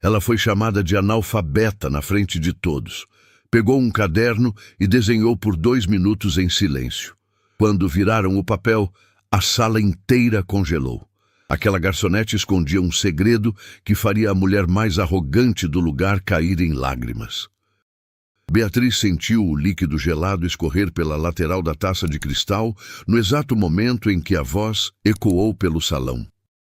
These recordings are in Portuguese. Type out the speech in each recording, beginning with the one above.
Ela foi chamada de analfabeta na frente de todos. Pegou um caderno e desenhou por 2 minutos em silêncio. Quando viraram o papel, a sala inteira congelou. Aquela garçonete escondia um segredo que faria a mulher mais arrogante do lugar cair em lágrimas. Beatriz sentiu o líquido gelado escorrer pela lateral da taça de cristal no exato momento em que a voz ecoou pelo salão.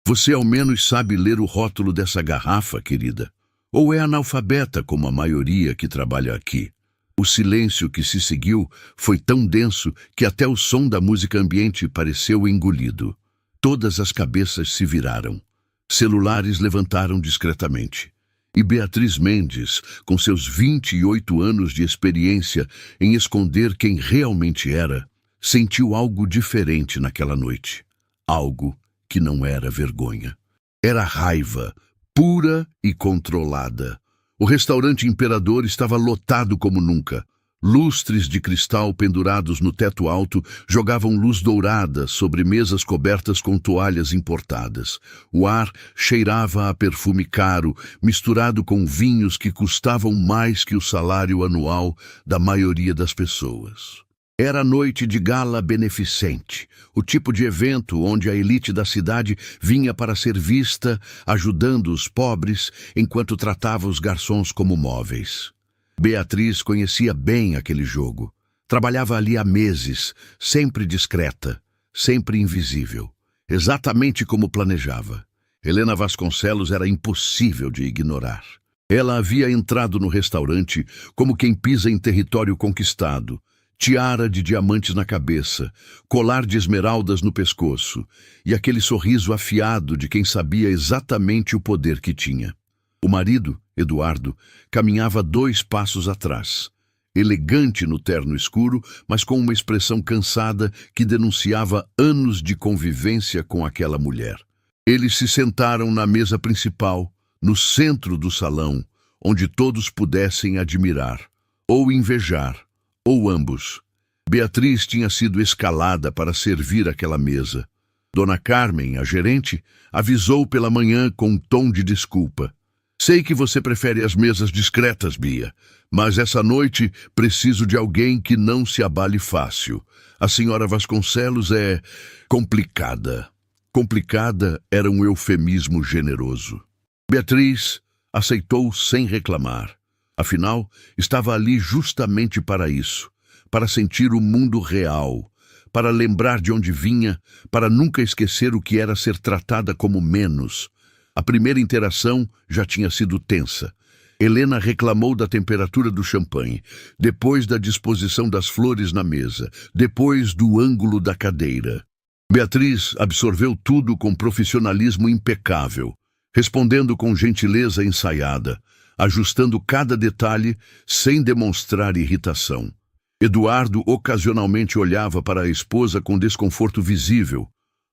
Você ao menos sabe ler o rótulo dessa garrafa, querida? Ou é analfabeta como a maioria que trabalha aqui? O silêncio que se seguiu foi tão denso que até o som da música ambiente pareceu engolido. Todas as cabeças se viraram. Celulares levantaram discretamente. E Beatriz Mendes, com seus 28 anos de experiência em esconder quem realmente era, sentiu algo diferente naquela noite. Algo que não era vergonha. Era raiva, pura e controlada. O restaurante Imperador estava lotado como nunca. Lustres de cristal pendurados no teto alto jogavam luz dourada sobre mesas cobertas com toalhas importadas. O ar cheirava a perfume caro, misturado com vinhos que custavam mais que o salário anual da maioria das pessoas. Era noite de gala beneficente, o tipo de evento onde a elite da cidade vinha para ser vista, ajudando os pobres, enquanto tratava os garçons como móveis. Beatriz conhecia bem aquele jogo. Trabalhava ali há meses, sempre discreta, sempre invisível, exatamente como planejava. Helena Vasconcelos era impossível de ignorar. Ela havia entrado no restaurante como quem pisa em território conquistado, tiara de diamantes na cabeça, colar de esmeraldas no pescoço e aquele sorriso afiado de quem sabia exatamente o poder que tinha. O marido, Eduardo, caminhava 2 passos atrás, elegante no terno escuro, mas com uma expressão cansada que denunciava anos de convivência com aquela mulher. Eles se sentaram na mesa principal, no centro do salão, onde todos pudessem admirar, ou invejar, ou ambos. Beatriz tinha sido escalada para servir aquela mesa. Dona Carmen, a gerente, avisou pela manhã com um tom de desculpa. Sei que você prefere as mesas discretas, Bia, mas essa noite preciso de alguém que não se abale fácil. A senhora Vasconcelos é complicada. Complicada era um eufemismo generoso. Beatriz aceitou sem reclamar. Afinal, estava ali justamente para isso, para sentir o mundo real, para lembrar de onde vinha, para nunca esquecer o que era ser tratada como menos. A primeira interação já tinha sido tensa. Helena reclamou da temperatura do champanhe, depois da disposição das flores na mesa, depois do ângulo da cadeira. Beatriz absorveu tudo com profissionalismo impecável, respondendo com gentileza ensaiada, ajustando cada detalhe sem demonstrar irritação. Eduardo ocasionalmente olhava para a esposa com desconforto visível,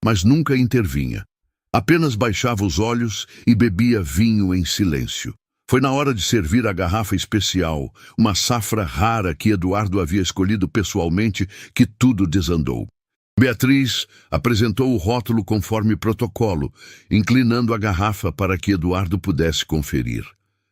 mas nunca intervinha. Apenas baixava os olhos e bebia vinho em silêncio. Foi na hora de servir a garrafa especial, uma safra rara que Eduardo havia escolhido pessoalmente, que tudo desandou. Beatriz apresentou o rótulo conforme protocolo, inclinando a garrafa para que Eduardo pudesse conferir.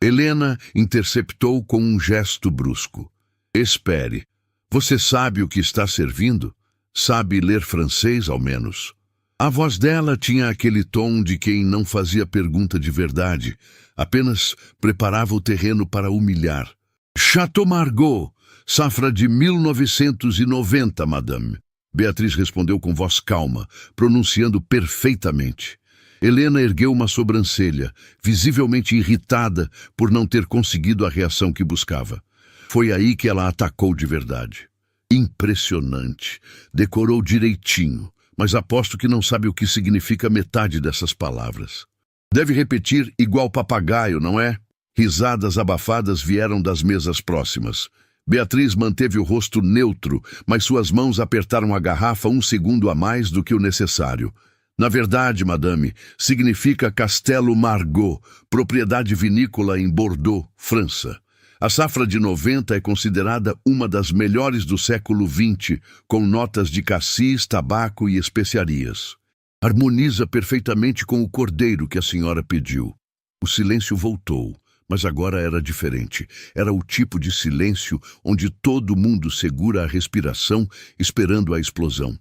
Helena interceptou com um gesto brusco. Espere. Você sabe o que está servindo? Sabe ler francês, ao menos? A voz dela tinha aquele tom de quem não fazia pergunta de verdade, apenas preparava o terreno para humilhar. Chateau Margaux, safra de 1990, madame. Beatriz respondeu com voz calma, pronunciando perfeitamente. Helena ergueu uma sobrancelha, visivelmente irritada por não ter conseguido a reação que buscava. Foi aí que ela atacou de verdade. Impressionante. Decorou direitinho, mas aposto que não sabe o que significa metade dessas palavras. Deve repetir igual papagaio, não é? Risadas abafadas vieram das mesas próximas. Beatriz manteve o rosto neutro, mas suas mãos apertaram a garrafa 1 segundo a mais do que o necessário. Na verdade, madame, significa Castelo Margaux, propriedade vinícola em Bordeaux, França. A safra de 90 é considerada uma das melhores do século XX, com notas de cassis, tabaco e especiarias. Harmoniza perfeitamente com o cordeiro que a senhora pediu. O silêncio voltou, mas agora era diferente. Era o tipo de silêncio onde todo mundo segura a respiração, esperando a explosão.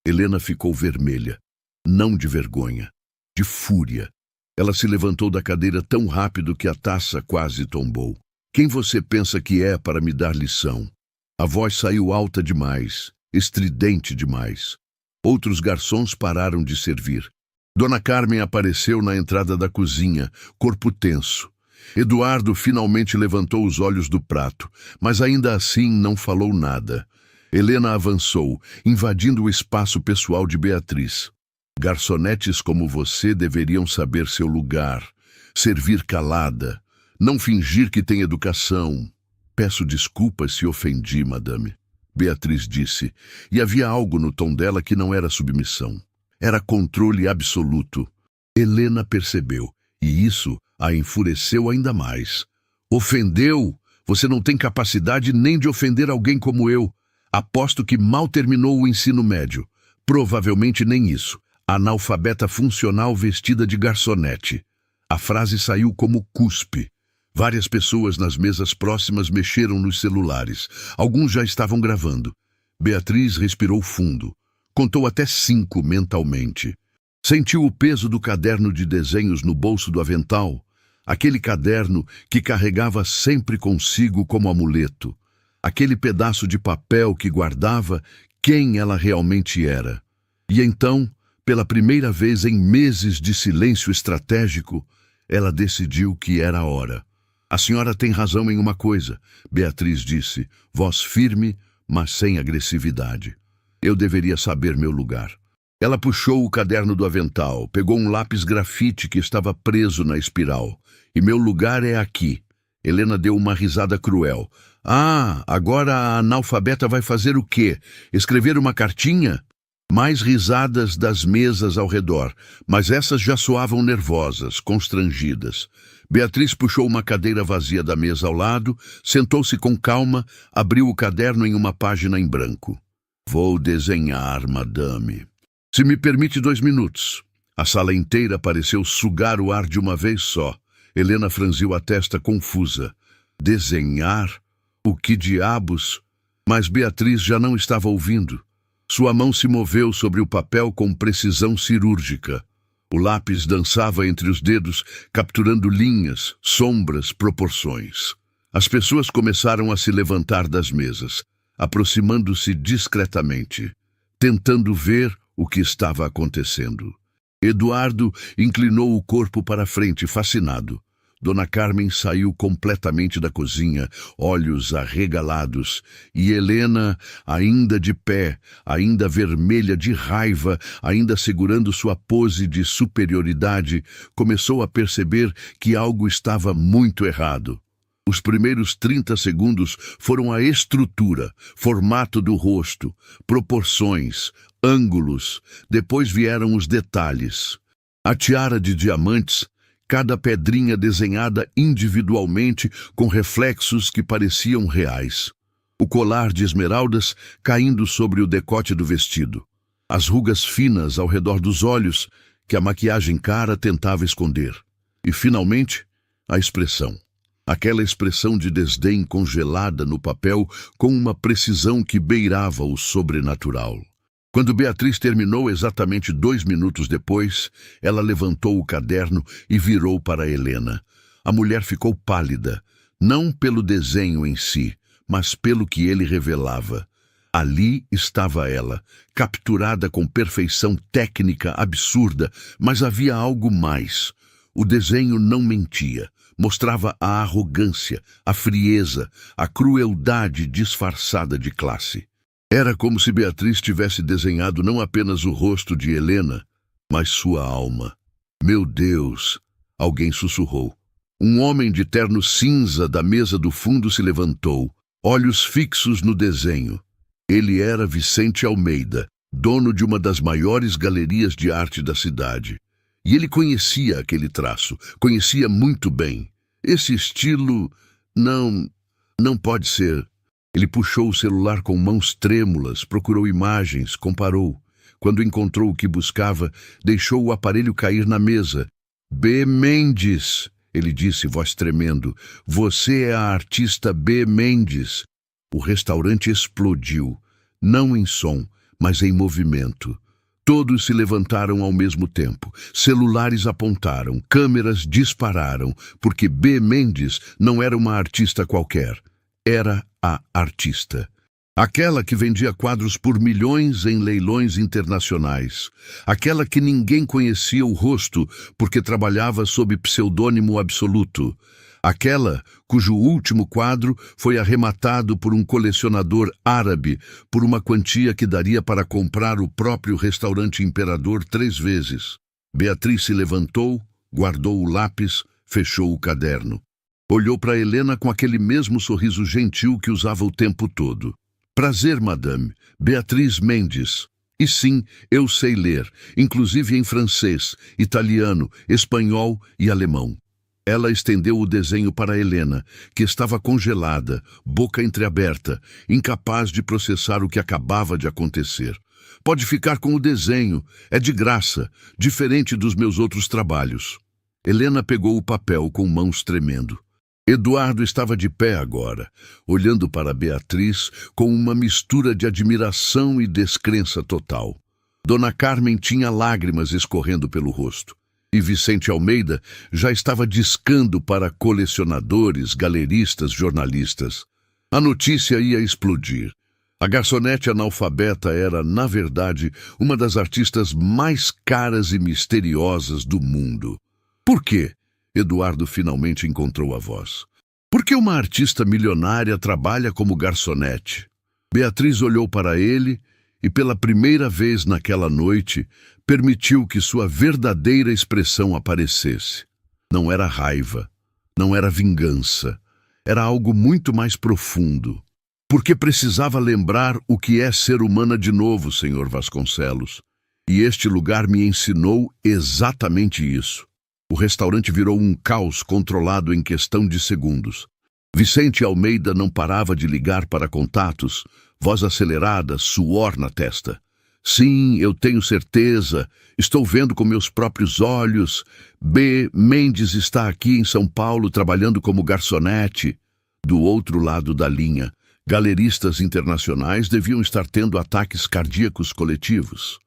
Helena ficou vermelha, não de vergonha, de fúria. Ela se levantou da cadeira tão rápido que a taça quase tombou. Quem você pensa que é para me dar lição? A voz saiu alta demais, estridente demais. Outros garçons pararam de servir. Dona Carmen apareceu na entrada da cozinha, corpo tenso. Eduardo finalmente levantou os olhos do prato, mas ainda assim não falou nada. Helena avançou, invadindo o espaço pessoal de Beatriz. Garçonetes como você deveriam saber seu lugar, servir calada, não fingir que tem educação. Peço desculpas se ofendi, madame, Beatriz disse, e havia algo no tom dela que não era submissão. Era controle absoluto. Helena percebeu, e isso a enfureceu ainda mais. Ofendeu? Você não tem capacidade nem de ofender alguém como eu. Aposto que mal terminou o ensino médio. Provavelmente nem isso. Analfabeta funcional vestida de garçonete. A frase saiu como cuspe. Várias pessoas nas mesas próximas mexeram nos celulares. Alguns já estavam gravando. Beatriz respirou fundo. Contou até 5 mentalmente. Sentiu o peso do caderno de desenhos no bolso do avental. Aquele caderno que carregava sempre consigo como amuleto. Aquele pedaço de papel que guardava quem ela realmente era. E então, pela primeira vez em meses de silêncio estratégico, ela decidiu que era a hora. A senhora tem razão em uma coisa, Beatriz disse, voz firme, mas sem agressividade. Eu deveria saber meu lugar. Ela puxou o caderno do avental, pegou um lápis grafite que estava preso na espiral. E meu lugar é aqui. Helena deu uma risada cruel. Ah, agora a analfabeta vai fazer o quê? Escrever uma cartinha? Mais risadas das mesas ao redor, mas essas já soavam nervosas, constrangidas. Beatriz puxou uma cadeira vazia da mesa ao lado, sentou-se com calma, abriu o caderno em uma página em branco. Vou desenhar, madame. Se me permite 2 minutos. A sala inteira pareceu sugar o ar de uma vez só. Helena franziu a testa confusa. Desenhar? O que diabos? Mas Beatriz já não estava ouvindo. Sua mão se moveu sobre o papel com precisão cirúrgica. O lápis dançava entre os dedos, capturando linhas, sombras, proporções. As pessoas começaram a se levantar das mesas, aproximando-se discretamente, tentando ver o que estava acontecendo. Eduardo inclinou o corpo para a frente, fascinado. Dona Carmen saiu completamente da cozinha, olhos arregalados, e Helena, ainda de pé, ainda vermelha de raiva, ainda segurando sua pose de superioridade, começou a perceber que algo estava muito errado. Os primeiros 30 segundos foram a estrutura, formato do rosto, proporções, ângulos, depois vieram os detalhes. A tiara de diamantes, cada pedrinha desenhada individualmente com reflexos que pareciam reais. O colar de esmeraldas caindo sobre o decote do vestido. As rugas finas ao redor dos olhos que a maquiagem cara tentava esconder. E, finalmente, a expressão. Aquela expressão de desdém congelada no papel com uma precisão que beirava o sobrenatural. Quando Beatriz terminou exatamente 2 minutos depois, ela levantou o caderno e virou para Helena. A mulher ficou pálida, não pelo desenho em si, mas pelo que ele revelava. Ali estava ela, capturada com perfeição técnica absurda, mas havia algo mais. O desenho não mentia, mostrava a arrogância, a frieza, a crueldade disfarçada de classe. Era como se Beatriz tivesse desenhado não apenas o rosto de Helena, mas sua alma. Meu Deus! Alguém sussurrou. Um homem de terno cinza da mesa do fundo se levantou, olhos fixos no desenho. Ele era Vicente Almeida, dono de uma das maiores galerias de arte da cidade. E ele conhecia aquele traço, conhecia muito bem. Esse estilo não pode ser. Ele puxou o celular com mãos trêmulas, procurou imagens, comparou. Quando encontrou o que buscava, deixou o aparelho cair na mesa. B. Mendes! ele disse, voz tremendo. Você é a artista B. Mendes. O restaurante explodiu, não em som, mas em movimento. Todos se levantaram ao mesmo tempo. Celulares apontaram, câmeras dispararam, porque B. Mendes não era uma artista qualquer. Era a artista. Aquela que vendia quadros por milhões em leilões internacionais. Aquela que ninguém conhecia o rosto porque trabalhava sob pseudônimo absoluto. Aquela cujo último quadro foi arrematado por um colecionador árabe por uma quantia que daria para comprar o próprio restaurante Imperador 3 vezes. Beatriz se levantou, guardou o lápis, fechou o caderno. Olhou para Helena com aquele mesmo sorriso gentil que usava o tempo todo. Prazer, madame. Beatriz Mendes. E sim, eu sei ler, inclusive em francês, italiano, espanhol e alemão. Ela estendeu o desenho para Helena, que estava congelada, boca entreaberta, incapaz de processar o que acabava de acontecer. Pode ficar com o desenho, é de graça, diferente dos meus outros trabalhos. Helena pegou o papel com mãos tremendo. Eduardo estava de pé agora, olhando para Beatriz com uma mistura de admiração e descrença total. Dona Carmen tinha lágrimas escorrendo pelo rosto. E Vicente Almeida já estava discando para colecionadores, galeristas, jornalistas. A notícia ia explodir. A garçonete analfabeta era, na verdade, uma das artistas mais caras e misteriosas do mundo. Por quê? Eduardo finalmente encontrou a voz. Por que uma artista milionária trabalha como garçonete? Beatriz olhou para ele e, pela primeira vez naquela noite, permitiu que sua verdadeira expressão aparecesse. Não era raiva, não era vingança, era algo muito mais profundo. Porque precisava lembrar o que é ser humana de novo, Sr. Vasconcelos. E este lugar me ensinou exatamente isso. O restaurante virou um caos controlado em questão de segundos. Vicente Almeida não parava de ligar para contatos, voz acelerada, suor na testa. Sim, eu tenho certeza. Estou vendo com meus próprios olhos. B. Mendes está aqui em São Paulo trabalhando como garçonete. Do outro lado da linha, galeristas internacionais deviam estar tendo ataques cardíacos coletivos.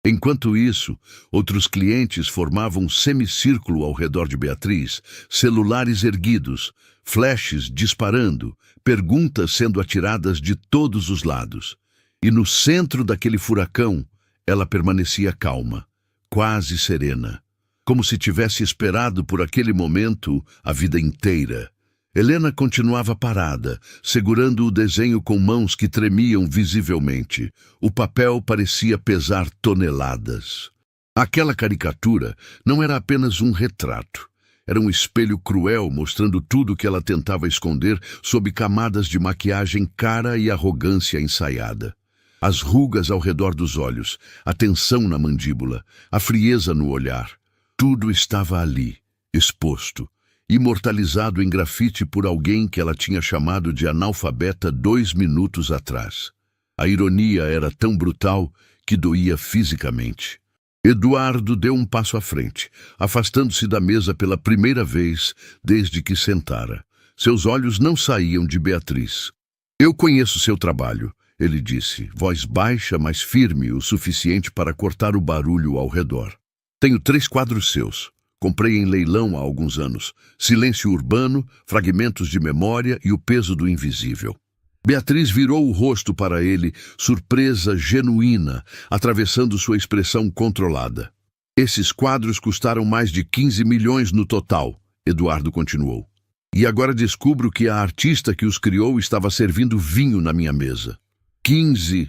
Enquanto isso, outros clientes formavam um semicírculo ao redor de Beatriz, celulares erguidos, flashes disparando, perguntas sendo atiradas de todos os lados. E no centro daquele furacão, ela permanecia calma, quase serena, como se tivesse esperado por aquele momento a vida inteira. Helena continuava parada, segurando o desenho com mãos que tremiam visivelmente. O papel parecia pesar toneladas. Aquela caricatura não era apenas um retrato. Era um espelho cruel mostrando tudo que ela tentava esconder sob camadas de maquiagem cara e arrogância ensaiada. As rugas ao redor dos olhos, a tensão na mandíbula, a frieza no olhar. Tudo estava ali, exposto. Imortalizado em grafite por alguém que ela tinha chamado de analfabeta 2 minutos atrás. A ironia era tão brutal que doía fisicamente. Eduardo deu um passo à frente, afastando-se da mesa pela primeira vez desde que sentara. Seus olhos não saíam de Beatriz. Eu conheço seu trabalho, ele disse, voz baixa, mas firme o suficiente para cortar o barulho ao redor. Tenho 3 quadros seus. Comprei em leilão há alguns anos. Silêncio Urbano, Fragmentos de Memória e O Peso do Invisível. Beatriz virou o rosto para ele, surpresa genuína, atravessando sua expressão controlada. Esses quadros custaram mais de 15 milhões no total, Eduardo continuou. E agora descubro que a artista que os criou estava servindo vinho na minha mesa. 15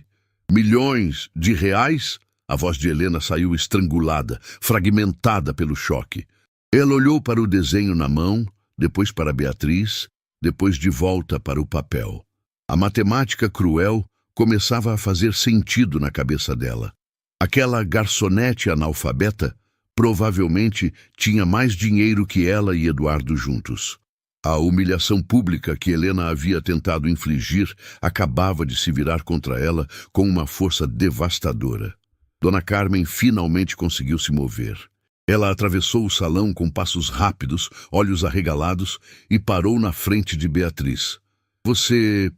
milhões de reais? A voz de Helena saiu estrangulada, fragmentada pelo choque. Ela olhou para o desenho na mão, depois para Beatriz, depois de volta para o papel. A matemática cruel começava a fazer sentido na cabeça dela. Aquela garçonete analfabeta provavelmente tinha mais dinheiro que ela e Eduardo juntos. A humilhação pública que Helena havia tentado infligir acabava de se virar contra ela com uma força devastadora. Dona Carmen finalmente conseguiu se mover. Ela atravessou o salão com passos rápidos, olhos arregalados, e parou na frente de Beatriz. Você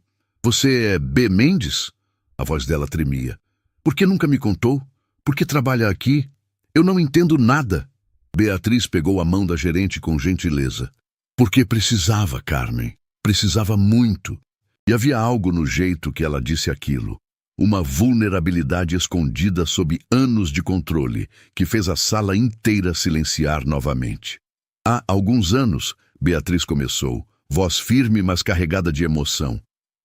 é B. Mendes? A voz dela tremia. Por que nunca me contou? Por que trabalha aqui? Eu não entendo nada. Beatriz pegou a mão da gerente com gentileza. Porque precisava, Carmen. Precisava muito. E havia algo no jeito que ela disse aquilo. Uma vulnerabilidade escondida sob anos de controle, que fez a sala inteira silenciar novamente. Há alguns anos, Beatriz começou, voz firme mas carregada de emoção.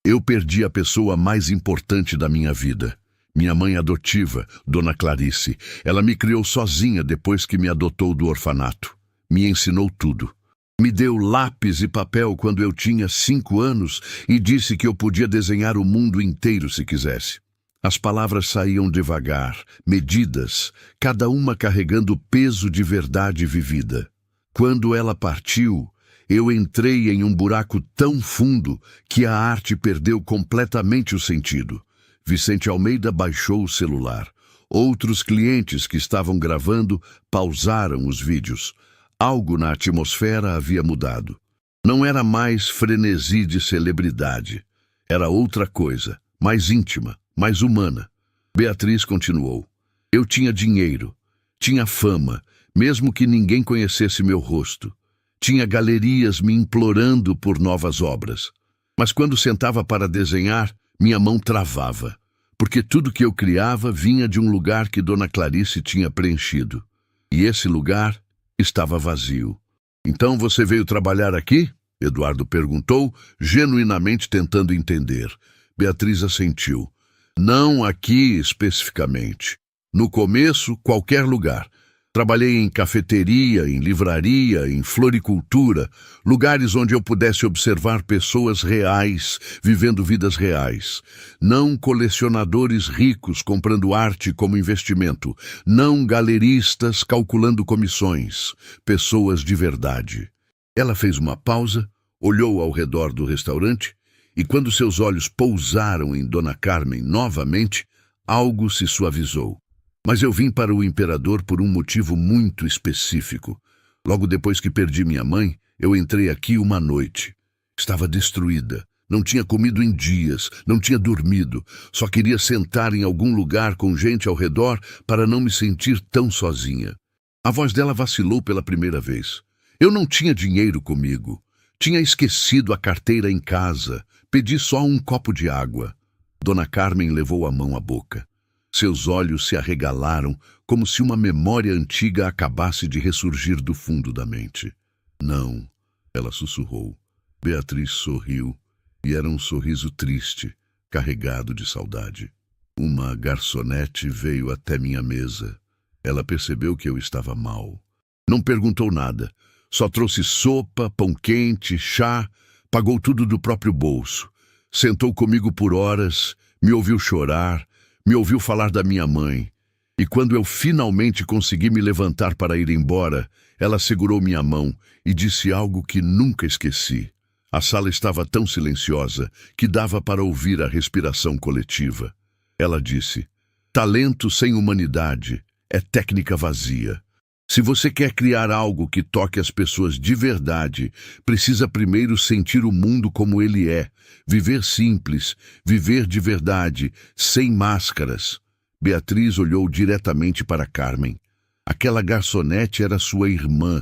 Eu perdi a pessoa mais importante da minha vida. Minha mãe adotiva, Dona Clarice. Ela me criou sozinha depois que me adotou do orfanato. Me ensinou tudo. Me deu lápis e papel quando eu tinha 5 anos e disse que eu podia desenhar o mundo inteiro se quisesse. As palavras saíam devagar, medidas, cada uma carregando o peso de verdade vivida. Quando ela partiu, eu entrei em um buraco tão fundo que a arte perdeu completamente o sentido. Vicente Almeida baixou o celular. Outros clientes que estavam gravando pausaram os vídeos. Algo na atmosfera havia mudado. Não era mais frenesi de celebridade. Era outra coisa, mais íntima, mais humana. Beatriz continuou. Eu tinha dinheiro, tinha fama, mesmo que ninguém conhecesse meu rosto. Tinha galerias me implorando por novas obras. Mas quando sentava para desenhar, minha mão travava, porque tudo que eu criava vinha de um lugar que Dona Clarice tinha preenchido. E esse lugar estava vazio. Então você veio trabalhar aqui? Eduardo perguntou, genuinamente tentando entender. Beatriz assentiu. Não aqui especificamente. No começo, qualquer lugar. Trabalhei em cafeteria, em livraria, em floricultura, lugares onde eu pudesse observar pessoas reais, vivendo vidas reais. Não colecionadores ricos comprando arte como investimento, não galeristas calculando comissões, pessoas de verdade. Ela fez uma pausa, olhou ao redor do restaurante e quando seus olhos pousaram em Dona Carmen novamente, algo se suavizou. Mas eu vim para o imperador por um motivo muito específico. Logo depois que perdi minha mãe, eu entrei aqui uma noite. Estava destruída. Não tinha comido em dias, não tinha dormido. Só queria sentar em algum lugar com gente ao redor para não me sentir tão sozinha. A voz dela vacilou pela primeira vez. Eu não tinha dinheiro comigo. Tinha esquecido a carteira em casa. Pedi só um copo de água. Dona Carmen levou a mão à boca. Seus olhos se arregalaram como se uma memória antiga acabasse de ressurgir do fundo da mente. Não, ela sussurrou. Beatriz sorriu, e era um sorriso triste, carregado de saudade. Uma garçonete veio até minha mesa. Ela percebeu que eu estava mal. Não perguntou nada, só trouxe sopa, pão quente, chá, pagou tudo do próprio bolso. Sentou comigo por horas, me ouviu chorar, me ouviu falar da minha mãe. E quando eu finalmente consegui me levantar para ir embora, ela segurou minha mão e disse algo que nunca esqueci. A sala estava tão silenciosa que dava para ouvir a respiração coletiva. Ela disse, talento sem humanidade é técnica vazia. Se você quer criar algo que toque as pessoas de verdade, precisa primeiro sentir o mundo como ele é, viver simples, viver de verdade, sem máscaras. Beatriz olhou diretamente para Carmen. Aquela garçonete era sua irmã,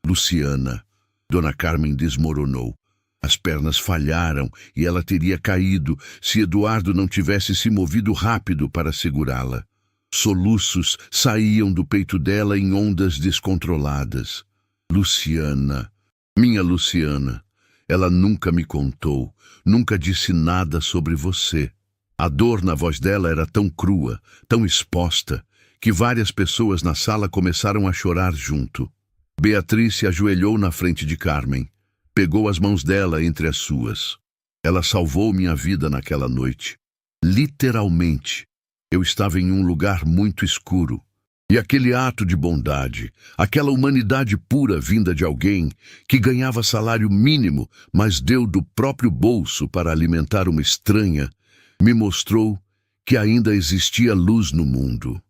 Luciana. Dona Carmen desmoronou. As pernas falharam e ela teria caído se Eduardo não tivesse se movido rápido para segurá-la. Soluços saíam do peito dela em ondas descontroladas. Luciana, minha Luciana, ela nunca me contou, nunca disse nada sobre você. A dor na voz dela era tão crua, tão exposta, que várias pessoas na sala começaram a chorar junto. Beatriz se ajoelhou na frente de Carmen, pegou as mãos dela entre as suas. Ela salvou minha vida naquela noite. Literalmente. Eu estava em um lugar muito escuro. E aquele ato de bondade, aquela humanidade pura vinda de alguém que ganhava salário mínimo, mas deu do próprio bolso para alimentar uma estranha, me mostrou que ainda existia luz no mundo.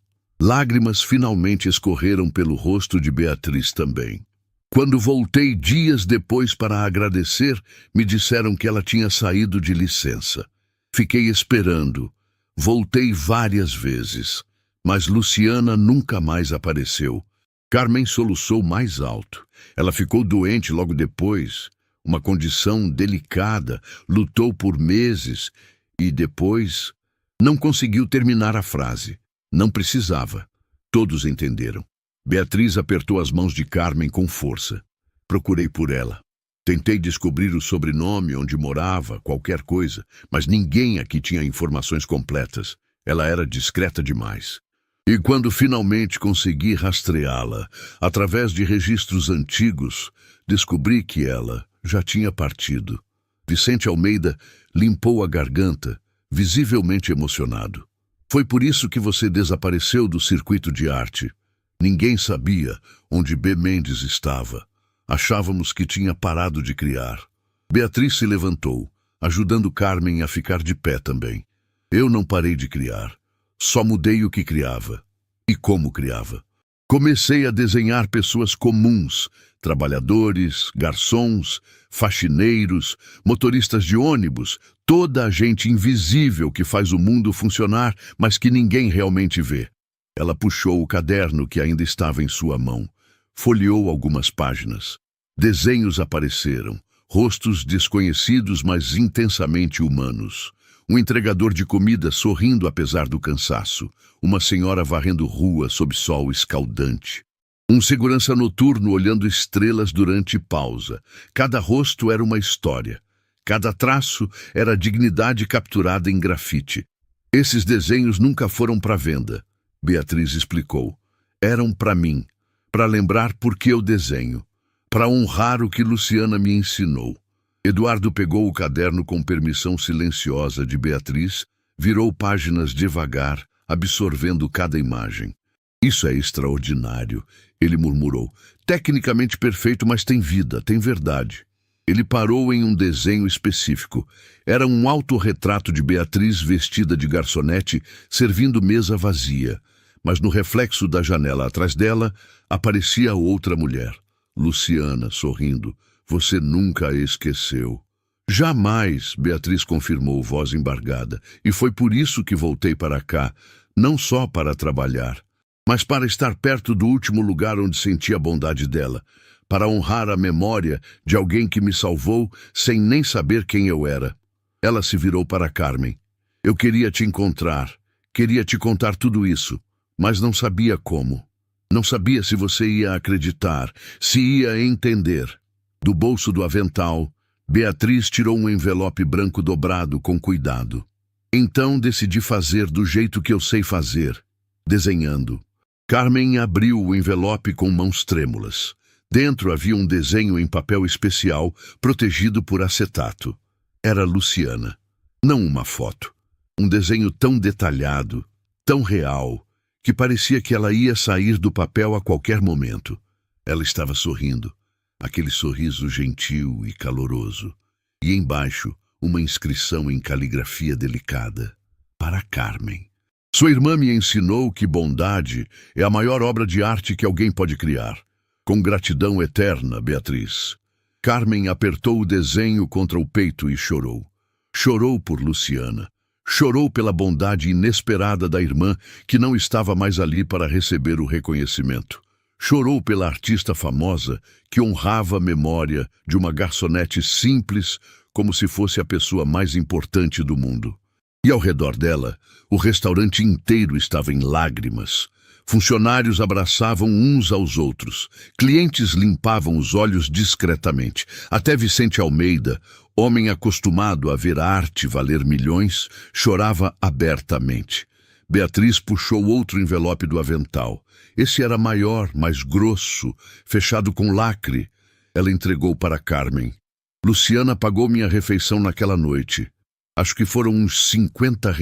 Lágrimas finalmente escorreram pelo rosto de Beatriz também. Quando voltei dias depois para agradecer, me disseram que ela tinha saído de licença. Fiquei esperando. Voltei várias vezes, mas Luciana nunca mais apareceu. Carmen soluçou mais alto. Ela ficou doente logo depois, uma condição delicada, lutou por meses e depois não conseguiu terminar a frase. Não precisava. Todos entenderam. Beatriz apertou as mãos de Carmen com força. Procurei por ela. Tentei descobrir o sobrenome, onde morava, qualquer coisa, mas ninguém aqui tinha informações completas. Ela era discreta demais. E quando finalmente consegui rastreá-la, através de registros antigos, descobri que ela já tinha partido. Vicente Almeida limpou a garganta, visivelmente emocionado. Foi por isso que você desapareceu do circuito de arte. Ninguém sabia onde B. Mendes estava. Achávamos que tinha parado de criar. Beatriz se levantou, ajudando Carmen a ficar de pé também. Eu não parei de criar. Só mudei o que criava. E como criava. Comecei a desenhar pessoas comuns, trabalhadores, garçons, faxineiros, motoristas de ônibus, toda a gente invisível que faz o mundo funcionar, mas que ninguém realmente vê. Ela puxou o caderno que ainda estava em sua mão. Folheou algumas páginas. Desenhos apareceram, rostos desconhecidos, mas intensamente humanos. Um entregador de comida sorrindo apesar do cansaço. Uma senhora varrendo rua sob sol escaldante. Um segurança noturno olhando estrelas durante pausa. Cada rosto era uma história. Cada traço era dignidade capturada em grafite. Esses desenhos nunca foram para venda. Beatriz explicou. Eram para mim, para lembrar por que eu desenho, para honrar o que Luciana me ensinou. Eduardo pegou o caderno com permissão silenciosa de Beatriz, virou páginas devagar, absorvendo cada imagem. Isso é extraordinário, ele murmurou. Tecnicamente perfeito, mas tem vida, tem verdade. Ele parou em um desenho específico. Era um autorretrato de Beatriz vestida de garçonete, servindo mesa vazia. Mas no reflexo da janela atrás dela, aparecia outra mulher. Luciana, sorrindo. Você nunca a esqueceu. Jamais, Beatriz confirmou, voz embargada. E foi por isso que voltei para cá, não só para trabalhar, mas para estar perto do último lugar onde senti a bondade dela, para honrar a memória de alguém que me salvou sem nem saber quem eu era. Ela se virou para Carmen. Eu queria te encontrar, queria te contar tudo isso, mas não sabia como. Não sabia se você ia acreditar, se ia entender. Do bolso do avental, Beatriz tirou um envelope branco dobrado com cuidado. Então decidi fazer do jeito que eu sei fazer, desenhando. Carmen abriu o envelope com mãos trêmulas. Dentro havia um desenho em papel especial, protegido por acetato. Era Luciana. Não uma foto. Um desenho tão detalhado, tão real, que parecia que ela ia sair do papel a qualquer momento. Ela estava sorrindo, aquele sorriso gentil e caloroso. E embaixo, uma inscrição em caligrafia delicada. Para Carmen. Sua irmã me ensinou que bondade é a maior obra de arte que alguém pode criar. Com gratidão eterna, Beatriz. Carmen apertou o desenho contra o peito e chorou. Chorou por Luciana. Chorou pela bondade inesperada da irmã que não estava mais ali para receber o reconhecimento. Chorou pela artista famosa que honrava a memória de uma garçonete simples como se fosse a pessoa mais importante do mundo. E ao redor dela, o restaurante inteiro estava em lágrimas. Funcionários abraçavam uns aos outros. Clientes limpavam os olhos discretamente. Até Vicente Almeida, homem acostumado a ver a arte valer milhões, chorava abertamente. Beatriz puxou outro envelope do avental. Esse era maior, mais grosso, fechado com lacre. Ela entregou para Carmen. Luciana pagou minha refeição naquela noite. Acho que foram uns R$ 50.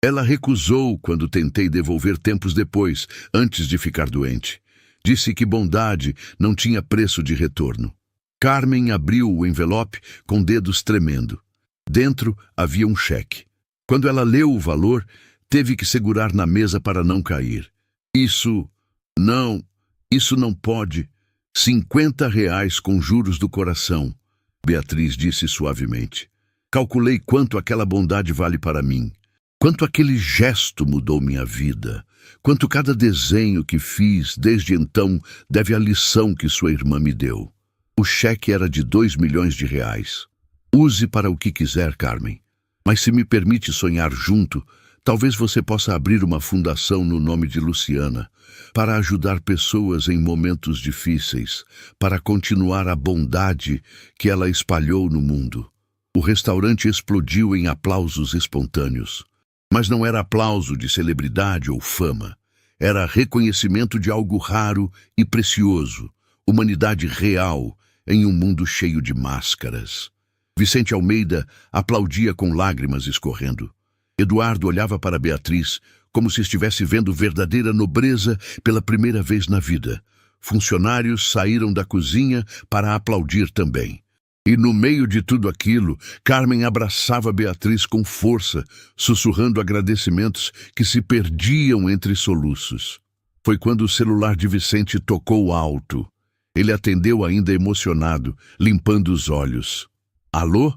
Ela recusou quando tentei devolver tempos depois, antes de ficar doente. Disse que bondade não tinha preço de retorno. Carmen abriu o envelope com dedos tremendo. Dentro havia um cheque. Quando ela leu o valor, Teve que segurar na mesa para não cair. Isso não pode. R$ 50 com juros do coração, Beatriz disse suavemente. Calculei quanto aquela bondade vale para mim. Quanto aquele gesto mudou minha vida. Quanto cada desenho que fiz desde então deve à lição que sua irmã me deu. O cheque era de R$ 2 milhões. Use para o que quiser, Carmen. Mas se me permite sonhar junto, talvez você possa abrir uma fundação no nome de Luciana, para ajudar pessoas em momentos difíceis, para continuar a bondade que ela espalhou no mundo. O restaurante explodiu em aplausos espontâneos. Mas não era aplauso de celebridade ou fama. Era reconhecimento de algo raro e precioso, humanidade real em um mundo cheio de máscaras. Vicente Almeida aplaudia com lágrimas escorrendo. Eduardo olhava para Beatriz como se estivesse vendo verdadeira nobreza pela primeira vez na vida. Funcionários saíram da cozinha para aplaudir também. E no meio de tudo aquilo, Carmen abraçava Beatriz com força, sussurrando agradecimentos que se perdiam entre soluços. Foi quando o celular de Vicente tocou alto. Ele atendeu ainda emocionado, limpando os olhos. Alô?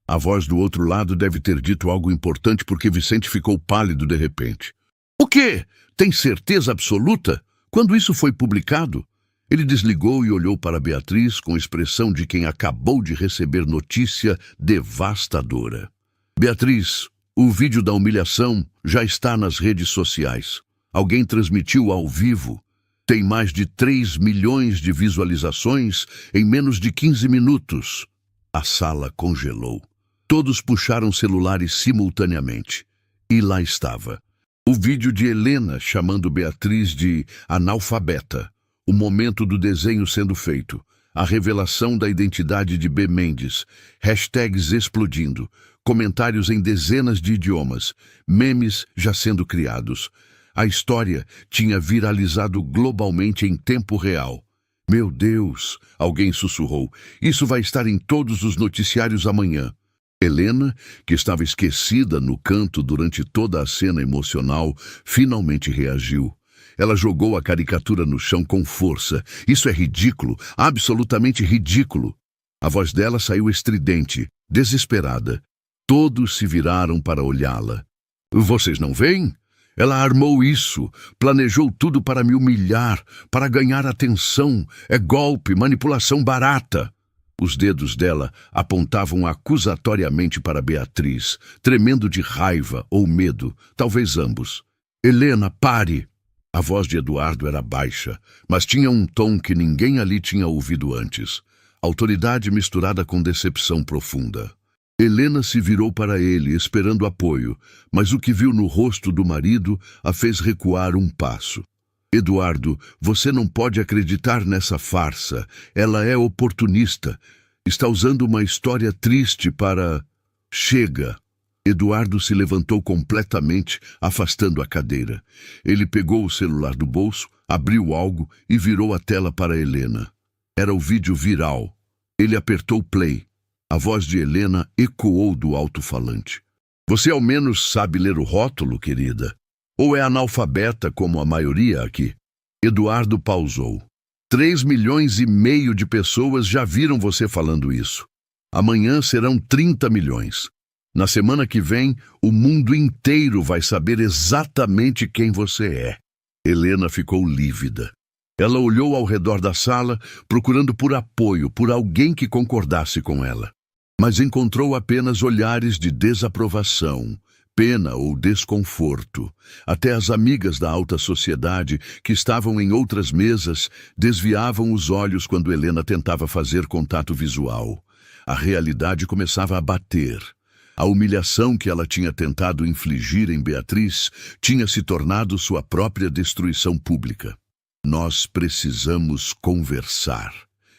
A voz do outro lado deve ter dito algo importante porque Vicente ficou pálido de repente. O quê? Tem certeza absoluta? Quando isso foi publicado? Ele desligou e olhou para Beatriz com expressão de quem acabou de receber notícia devastadora. Beatriz, o vídeo da humilhação já está nas redes sociais. Alguém transmitiu ao vivo. Tem mais de 3 milhões de visualizações em menos de 15 minutos. A sala congelou. Todos puxaram celulares simultaneamente. E lá estava. O vídeo de Helena chamando Beatriz de analfabeta. O momento do desenho sendo feito, a revelação da identidade de B. Mendes, hashtags explodindo, comentários em dezenas de idiomas, memes já sendo criados. A história tinha viralizado globalmente em tempo real. Meu Deus, alguém sussurrou, isso vai estar em todos os noticiários amanhã. Helena, que estava esquecida no canto durante toda a cena emocional, finalmente reagiu. Ela jogou a caricatura no chão com força. Isso é ridículo, absolutamente ridículo. A voz dela saiu estridente, desesperada. Todos se viraram para olhá-la. Vocês não veem? Ela armou isso, planejou tudo para me humilhar, para ganhar atenção. É golpe, manipulação barata. Os dedos dela apontavam acusatoriamente para Beatriz, tremendo de raiva ou medo, talvez ambos. Helena, pare! A voz de Eduardo era baixa, mas tinha um tom que ninguém ali tinha ouvido antes. Autoridade misturada com decepção profunda. Helena se virou para ele, esperando apoio, mas o que viu no rosto do marido a fez recuar um passo. Eduardo, você não pode acreditar nessa farsa. Ela é oportunista. Está usando uma história triste para... Chega! Eduardo se levantou completamente, afastando a cadeira. Ele pegou o celular do bolso, abriu algo e virou a tela para Helena. Era o vídeo viral. Ele apertou play. A voz de Helena ecoou do alto-falante. Você ao menos sabe ler o rótulo, querida? Ou é analfabeta como a maioria aqui? Eduardo pausou. 3,5 milhões de pessoas já viram você falando isso. Amanhã serão 30 milhões. Na semana que vem, o mundo inteiro vai saber exatamente quem você é. Helena ficou lívida. Ela olhou ao redor da sala, procurando por apoio, por alguém que concordasse com ela. Mas encontrou apenas olhares de desaprovação, pena ou desconforto. Até as amigas da alta sociedade, que estavam em outras mesas, desviavam os olhos quando Helena tentava fazer contato visual. A realidade começava a bater. A humilhação que ela tinha tentado infligir em Beatriz tinha se tornado sua própria destruição pública. Nós precisamos conversar,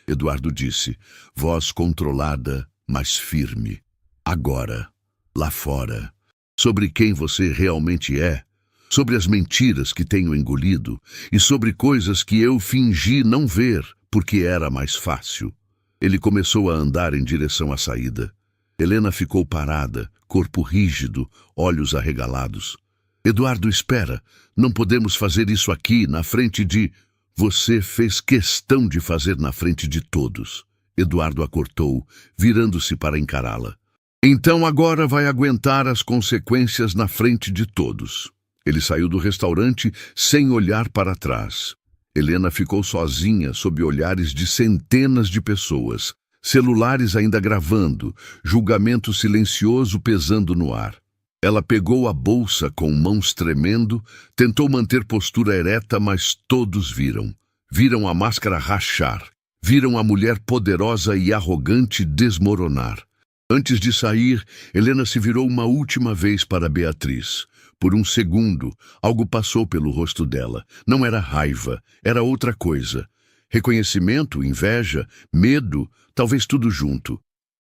Eduardo disse, voz controlada, mas firme. Agora, lá fora, sobre quem você realmente é, sobre as mentiras que tenho engolido e sobre coisas que eu fingi não ver porque era mais fácil. Ele começou a andar em direção à saída. Helena ficou parada, corpo rígido, olhos arregalados. Eduardo, espera. Não podemos fazer isso aqui, na frente de... Você fez questão de fazer na frente de todos. Eduardo a cortou, virando-se para encará-la. Então agora vai aguentar as consequências na frente de todos. Ele saiu do restaurante sem olhar para trás. Helena ficou sozinha sob olhares de centenas de pessoas, celulares ainda gravando, julgamento silencioso pesando no ar. Ela pegou a bolsa com mãos tremendo, tentou manter postura ereta, mas todos viram. Viram a máscara rachar. Viram a mulher poderosa e arrogante desmoronar. Antes de sair, Helena se virou uma última vez para Beatriz. Por um segundo, algo passou pelo rosto dela. Não era raiva, era outra coisa. Reconhecimento, inveja, medo, talvez tudo junto.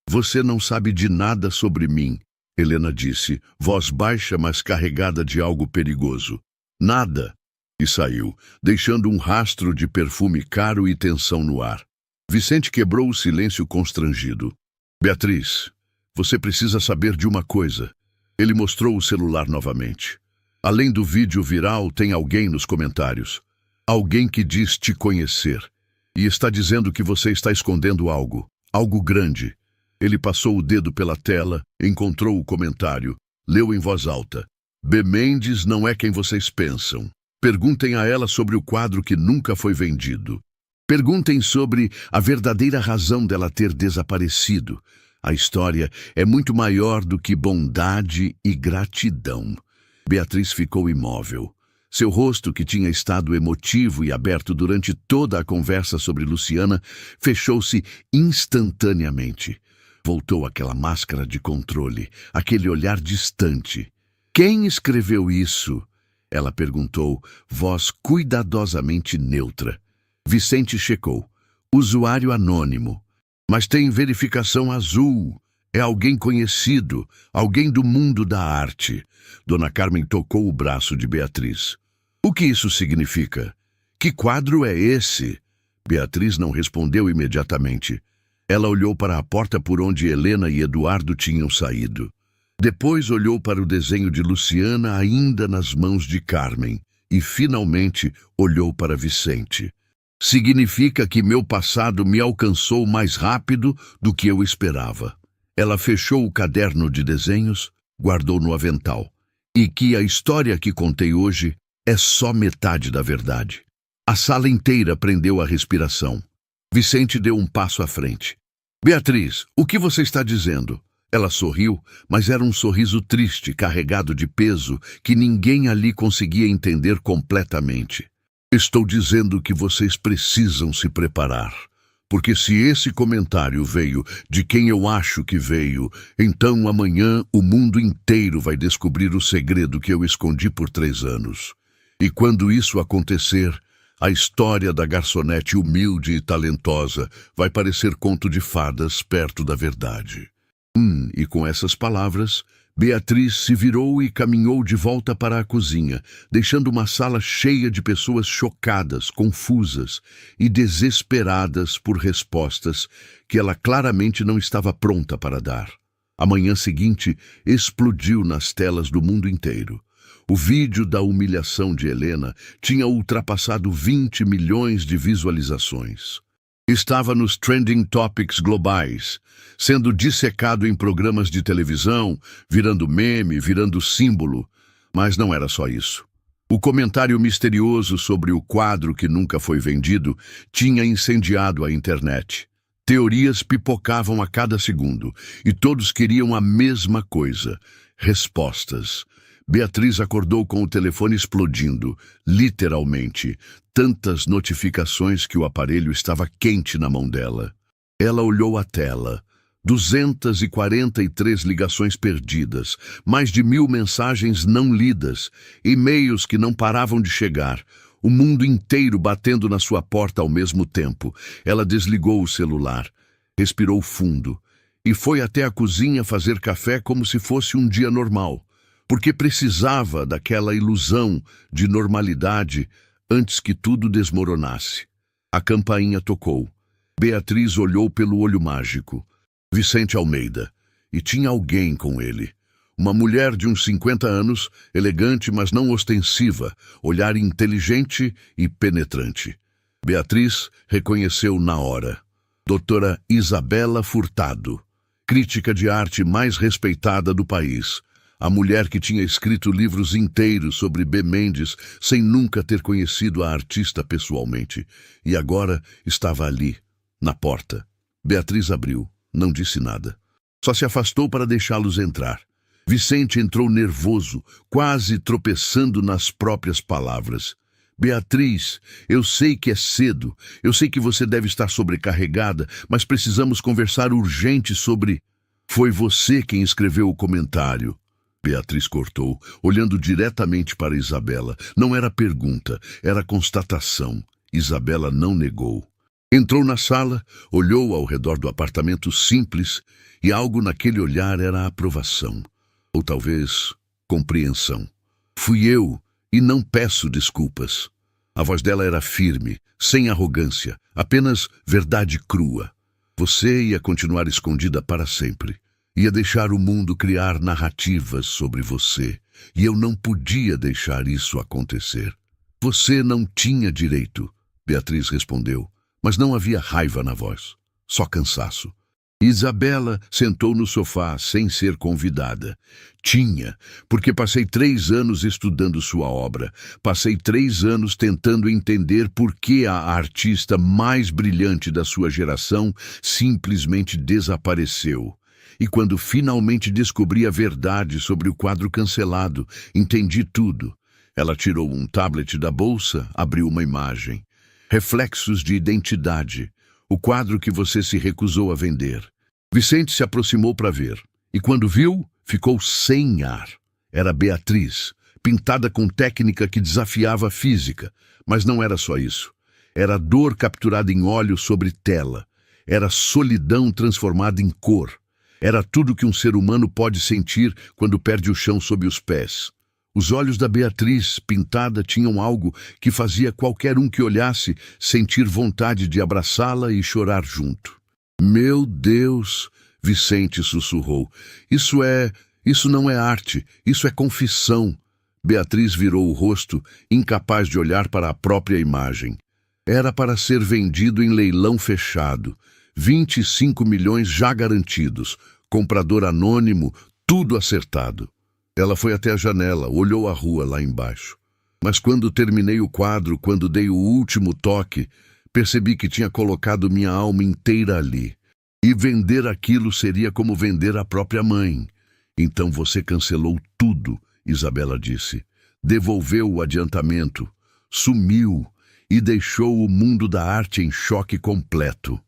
Você não sabe de nada sobre mim, Helena disse, voz baixa, mas carregada de algo perigoso. Nada. E saiu, deixando um rastro de perfume caro e tensão no ar. Vicente quebrou o silêncio constrangido. Beatriz, você precisa saber de uma coisa. Ele mostrou o celular novamente. Além do vídeo viral, tem alguém nos comentários. Alguém que diz te conhecer. E está dizendo que você está escondendo algo. Algo grande. Ele passou o dedo pela tela, encontrou o comentário, leu em voz alta. B. Mendes não é quem vocês pensam. Perguntem a ela sobre o quadro que nunca foi vendido. Perguntem sobre a verdadeira razão dela ter desaparecido. A história é muito maior do que bondade e gratidão. Beatriz ficou imóvel. Seu rosto, que tinha estado emotivo e aberto durante toda a conversa sobre Luciana, fechou-se instantaneamente. Voltou aquela máscara de controle, aquele olhar distante. Quem escreveu isso? Ela perguntou, voz cuidadosamente neutra. Vicente checou. Usuário anônimo. Mas tem verificação azul. É alguém conhecido, alguém do mundo da arte. Dona Carmen tocou o braço de Beatriz. O que isso significa? Que quadro é esse? Beatriz não respondeu imediatamente. Ela olhou para a porta por onde Helena e Eduardo tinham saído. Depois olhou para o desenho de Luciana ainda nas mãos de Carmen e, finalmente, olhou para Vicente. Significa que meu passado me alcançou mais rápido do que eu esperava. Ela fechou o caderno de desenhos, guardou no avental. E que a história que contei hoje é só metade da verdade. A sala inteira prendeu a respiração. Vicente deu um passo à frente. Beatriz, o que você está dizendo? Ela sorriu, mas era um sorriso triste, carregado de peso, que ninguém ali conseguia entender completamente. Estou dizendo que vocês precisam se preparar. Porque se esse comentário veio de quem eu acho que veio, então amanhã o mundo inteiro vai descobrir o segredo que eu escondi por 3 anos. E quando isso acontecer, a história da garçonete humilde e talentosa vai parecer conto de fadas perto da verdade. E com essas palavras, Beatriz se virou e caminhou de volta para a cozinha, deixando uma sala cheia de pessoas chocadas, confusas e desesperadas por respostas que ela claramente não estava pronta para dar. A manhã seguinte explodiu nas telas do mundo inteiro. O vídeo da humilhação de Helena tinha ultrapassado 20 milhões de visualizações. Estava nos trending topics globais, sendo dissecado em programas de televisão, virando meme, virando símbolo. Mas não era só isso. O comentário misterioso sobre o quadro que nunca foi vendido tinha incendiado a internet. Teorias pipocavam a cada segundo, e todos queriam a mesma coisa: respostas. Beatriz acordou com o telefone explodindo, literalmente, tantas notificações que o aparelho estava quente na mão dela. Ela olhou a tela. 243 ligações perdidas, mais de 1000 mensagens não lidas, e-mails que não paravam de chegar, o mundo inteiro batendo na sua porta ao mesmo tempo. Ela desligou o celular, respirou fundo e foi até a cozinha fazer café como se fosse um dia normal. Porque precisava daquela ilusão de normalidade antes que tudo desmoronasse. A campainha tocou. Beatriz olhou pelo olho mágico. Vicente Almeida. E tinha alguém com ele. Uma mulher de uns 50 anos, elegante, mas não ostensiva, olhar inteligente e penetrante. Beatriz reconheceu na hora. Doutora Isabela Furtado, crítica de arte mais respeitada do país. A mulher que tinha escrito livros inteiros sobre B. Mendes sem nunca ter conhecido a artista pessoalmente. E agora estava ali, na porta. Beatriz abriu, não disse nada. Só se afastou para deixá-los entrar. Vicente entrou nervoso, quase tropeçando nas próprias palavras. Beatriz, eu sei que é cedo, eu sei que você deve estar sobrecarregada, mas precisamos conversar urgente sobre... Foi você quem escreveu o comentário. Beatriz cortou, olhando diretamente para Isabela. Não era pergunta, era constatação. Isabela não negou. Entrou na sala, olhou ao redor do apartamento simples, e algo naquele olhar era aprovação. Ou talvez compreensão. Fui eu, e não peço desculpas. A voz dela era firme, sem arrogância, apenas verdade crua. Você ia continuar escondida para sempre. Ia deixar o mundo criar narrativas sobre você. E eu não podia deixar isso acontecer. Você não tinha direito, Beatriz respondeu, mas não havia raiva na voz, só cansaço. Isabela sentou no sofá sem ser convidada. Tinha, porque passei 3 anos estudando sua obra. Passei 3 anos tentando entender por que a artista mais brilhante da sua geração simplesmente desapareceu. E quando finalmente descobri a verdade sobre o quadro cancelado, entendi tudo. Ela tirou um tablet da bolsa, abriu uma imagem. Reflexos de identidade. O quadro que você se recusou a vender. Vicente se aproximou para ver, e quando viu, ficou sem ar. Era Beatriz, pintada com técnica que desafiava a física, mas não era só isso. Era dor capturada em óleo sobre tela. Era solidão transformada em cor. Era tudo que um ser humano pode sentir quando perde o chão sob os pés. Os olhos da Beatriz, pintada, tinham algo que fazia qualquer um que olhasse sentir vontade de abraçá-la e chorar junto. Meu Deus, Vicente sussurrou. Isso não é arte, isso é confissão. Beatriz virou o rosto, incapaz de olhar para a própria imagem. Era para ser vendido em leilão fechado. 25 milhões já garantidos. Comprador anônimo, tudo acertado. Ela foi até a janela, olhou a rua lá embaixo. Mas quando terminei o quadro, quando dei o último toque, percebi que tinha colocado minha alma inteira ali. E vender aquilo seria como vender a própria mãe. Então você cancelou tudo, Isabela disse. Devolveu o adiantamento, sumiu e deixou o mundo da arte em choque completo.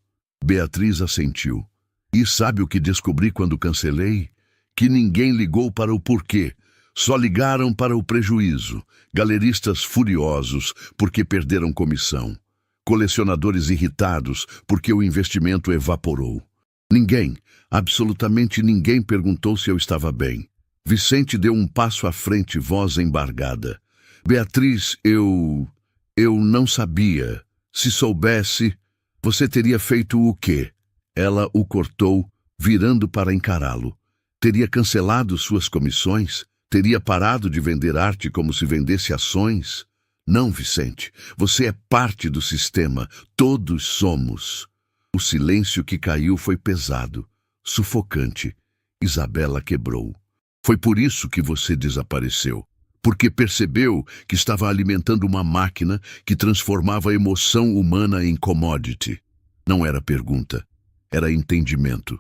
Beatriz assentiu. E sabe o que descobri quando cancelei? Que ninguém ligou para o porquê, só ligaram para o prejuízo. Galeristas furiosos porque perderam comissão. Colecionadores irritados porque o investimento evaporou. Ninguém, absolutamente ninguém perguntou se eu estava bem. Vicente deu um passo à frente, voz embargada. Beatriz, eu não sabia. Se soubesse, você teria feito o quê? Ela o cortou, virando para encará-lo. Teria cancelado suas comissões? Teria parado de vender arte como se vendesse ações? Não, Vicente, você é parte do sistema. Todos somos. O silêncio que caiu foi pesado, sufocante. Isabela quebrou. Foi por isso que você desapareceu. Porque percebeu que estava alimentando uma máquina que transformava a emoção humana em commodity. Não era pergunta, era entendimento.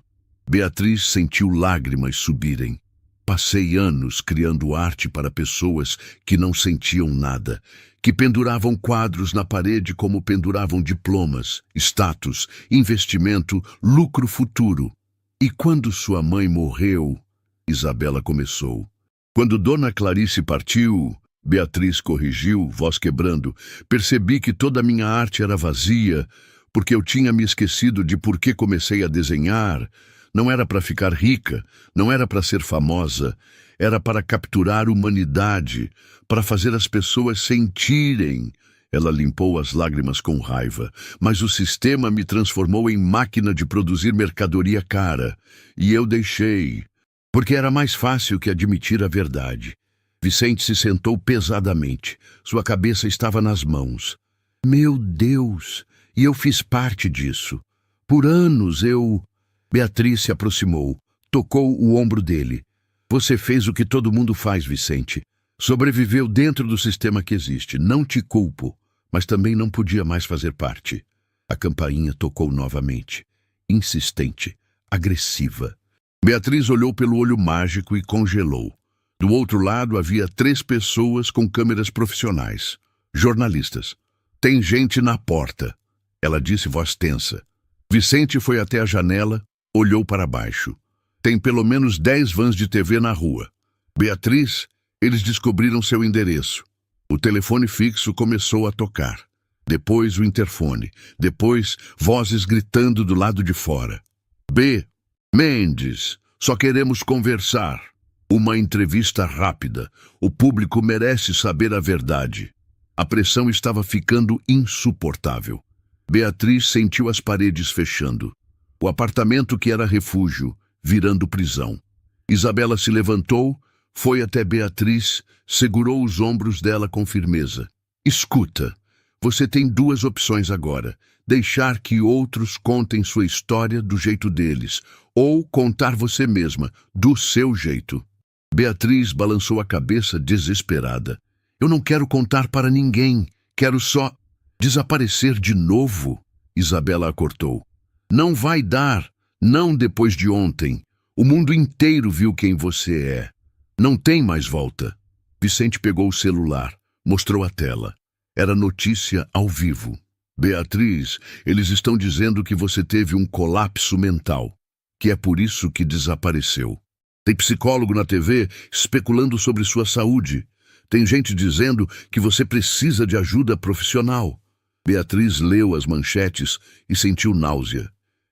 Beatriz sentiu lágrimas subirem. Passei anos criando arte para pessoas que não sentiam nada, que penduravam quadros na parede como penduravam diplomas, status, investimento, lucro futuro. E quando sua mãe morreu, Isabela começou. Quando Dona Clarice partiu, Beatriz corrigiu, voz quebrando, percebi que toda a minha arte era vazia, porque eu tinha me esquecido de por que comecei a desenhar. Não era para ficar rica, não era para ser famosa, era para capturar humanidade, para fazer as pessoas sentirem. Ela limpou as lágrimas com raiva, mas o sistema me transformou em máquina de produzir mercadoria cara, e eu deixei. Porque era mais fácil que admitir a verdade. Vicente se sentou pesadamente. Sua cabeça estava nas mãos. Meu Deus! E eu fiz parte disso. Por anos eu... Beatriz se aproximou, tocou o ombro dele. Você fez o que todo mundo faz, Vicente. Sobreviveu dentro do sistema que existe. Não te culpo, mas também não podia mais fazer parte. A campainha tocou novamente. Insistente, agressiva. Beatriz olhou pelo olho mágico e congelou. Do outro lado havia 3 pessoas com câmeras profissionais. Jornalistas. Tem gente na porta, ela disse voz tensa. Vicente foi até a janela, olhou para baixo. Tem pelo menos 10 vans de TV na rua. Beatriz, eles descobriram seu endereço. O telefone fixo começou a tocar. Depois o interfone. Depois vozes gritando do lado de fora. B. Mendes, só queremos conversar. Uma entrevista rápida. O público merece saber a verdade. A pressão estava ficando insuportável. Beatriz sentiu as paredes fechando. O apartamento que era refúgio, virando prisão. Isabela se levantou, foi até Beatriz, segurou os ombros dela com firmeza. Escuta, você tem 2 opções agora. Deixar que outros contem sua história do jeito deles, ou contar você mesma, do seu jeito. Beatriz balançou a cabeça desesperada. Eu não quero contar para ninguém, quero só desaparecer de novo. Isabela a cortou. Não vai dar, não depois de ontem. O mundo inteiro viu quem você é. Não tem mais volta. Vicente pegou o celular, mostrou a tela. Era notícia ao vivo. Beatriz, eles estão dizendo que você teve um colapso mental, que é por isso que desapareceu. Tem psicólogo na TV especulando sobre sua saúde. Tem gente dizendo que você precisa de ajuda profissional. Beatriz leu as manchetes e sentiu náusea.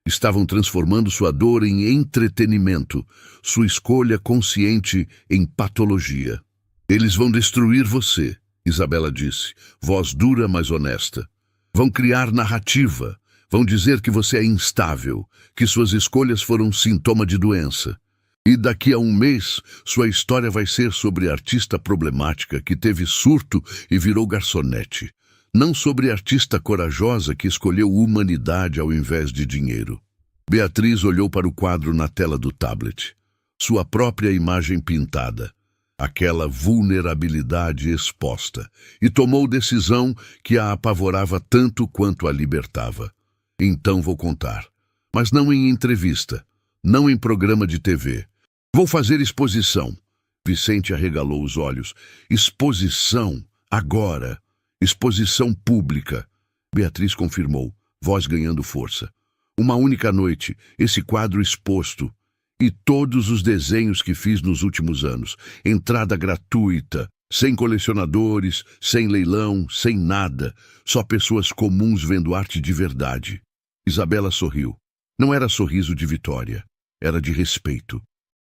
Estavam transformando sua dor em entretenimento, sua escolha consciente em patologia. Eles vão destruir você, Isabela disse, voz dura mas honesta. Vão criar narrativa, vão dizer que você é instável, que suas escolhas foram sintoma de doença. E daqui a um mês, sua história vai ser sobre a artista problemática que teve surto e virou garçonete. Não sobre a artista corajosa que escolheu humanidade ao invés de dinheiro. Beatriz olhou para o quadro na tela do tablet. Sua própria imagem pintada. Aquela vulnerabilidade exposta. E tomou decisão que a apavorava tanto quanto a libertava. Então vou contar. Mas não em entrevista. Não em programa de TV. Vou fazer exposição. Vicente arregalou os olhos. Exposição, agora. Exposição pública. Beatriz confirmou, voz ganhando força. Uma única noite, esse quadro exposto. E todos os desenhos que fiz nos últimos anos. Entrada gratuita, sem colecionadores, sem leilão, sem nada. Só pessoas comuns vendo arte de verdade. Isabela sorriu. Não era sorriso de vitória. Era de respeito.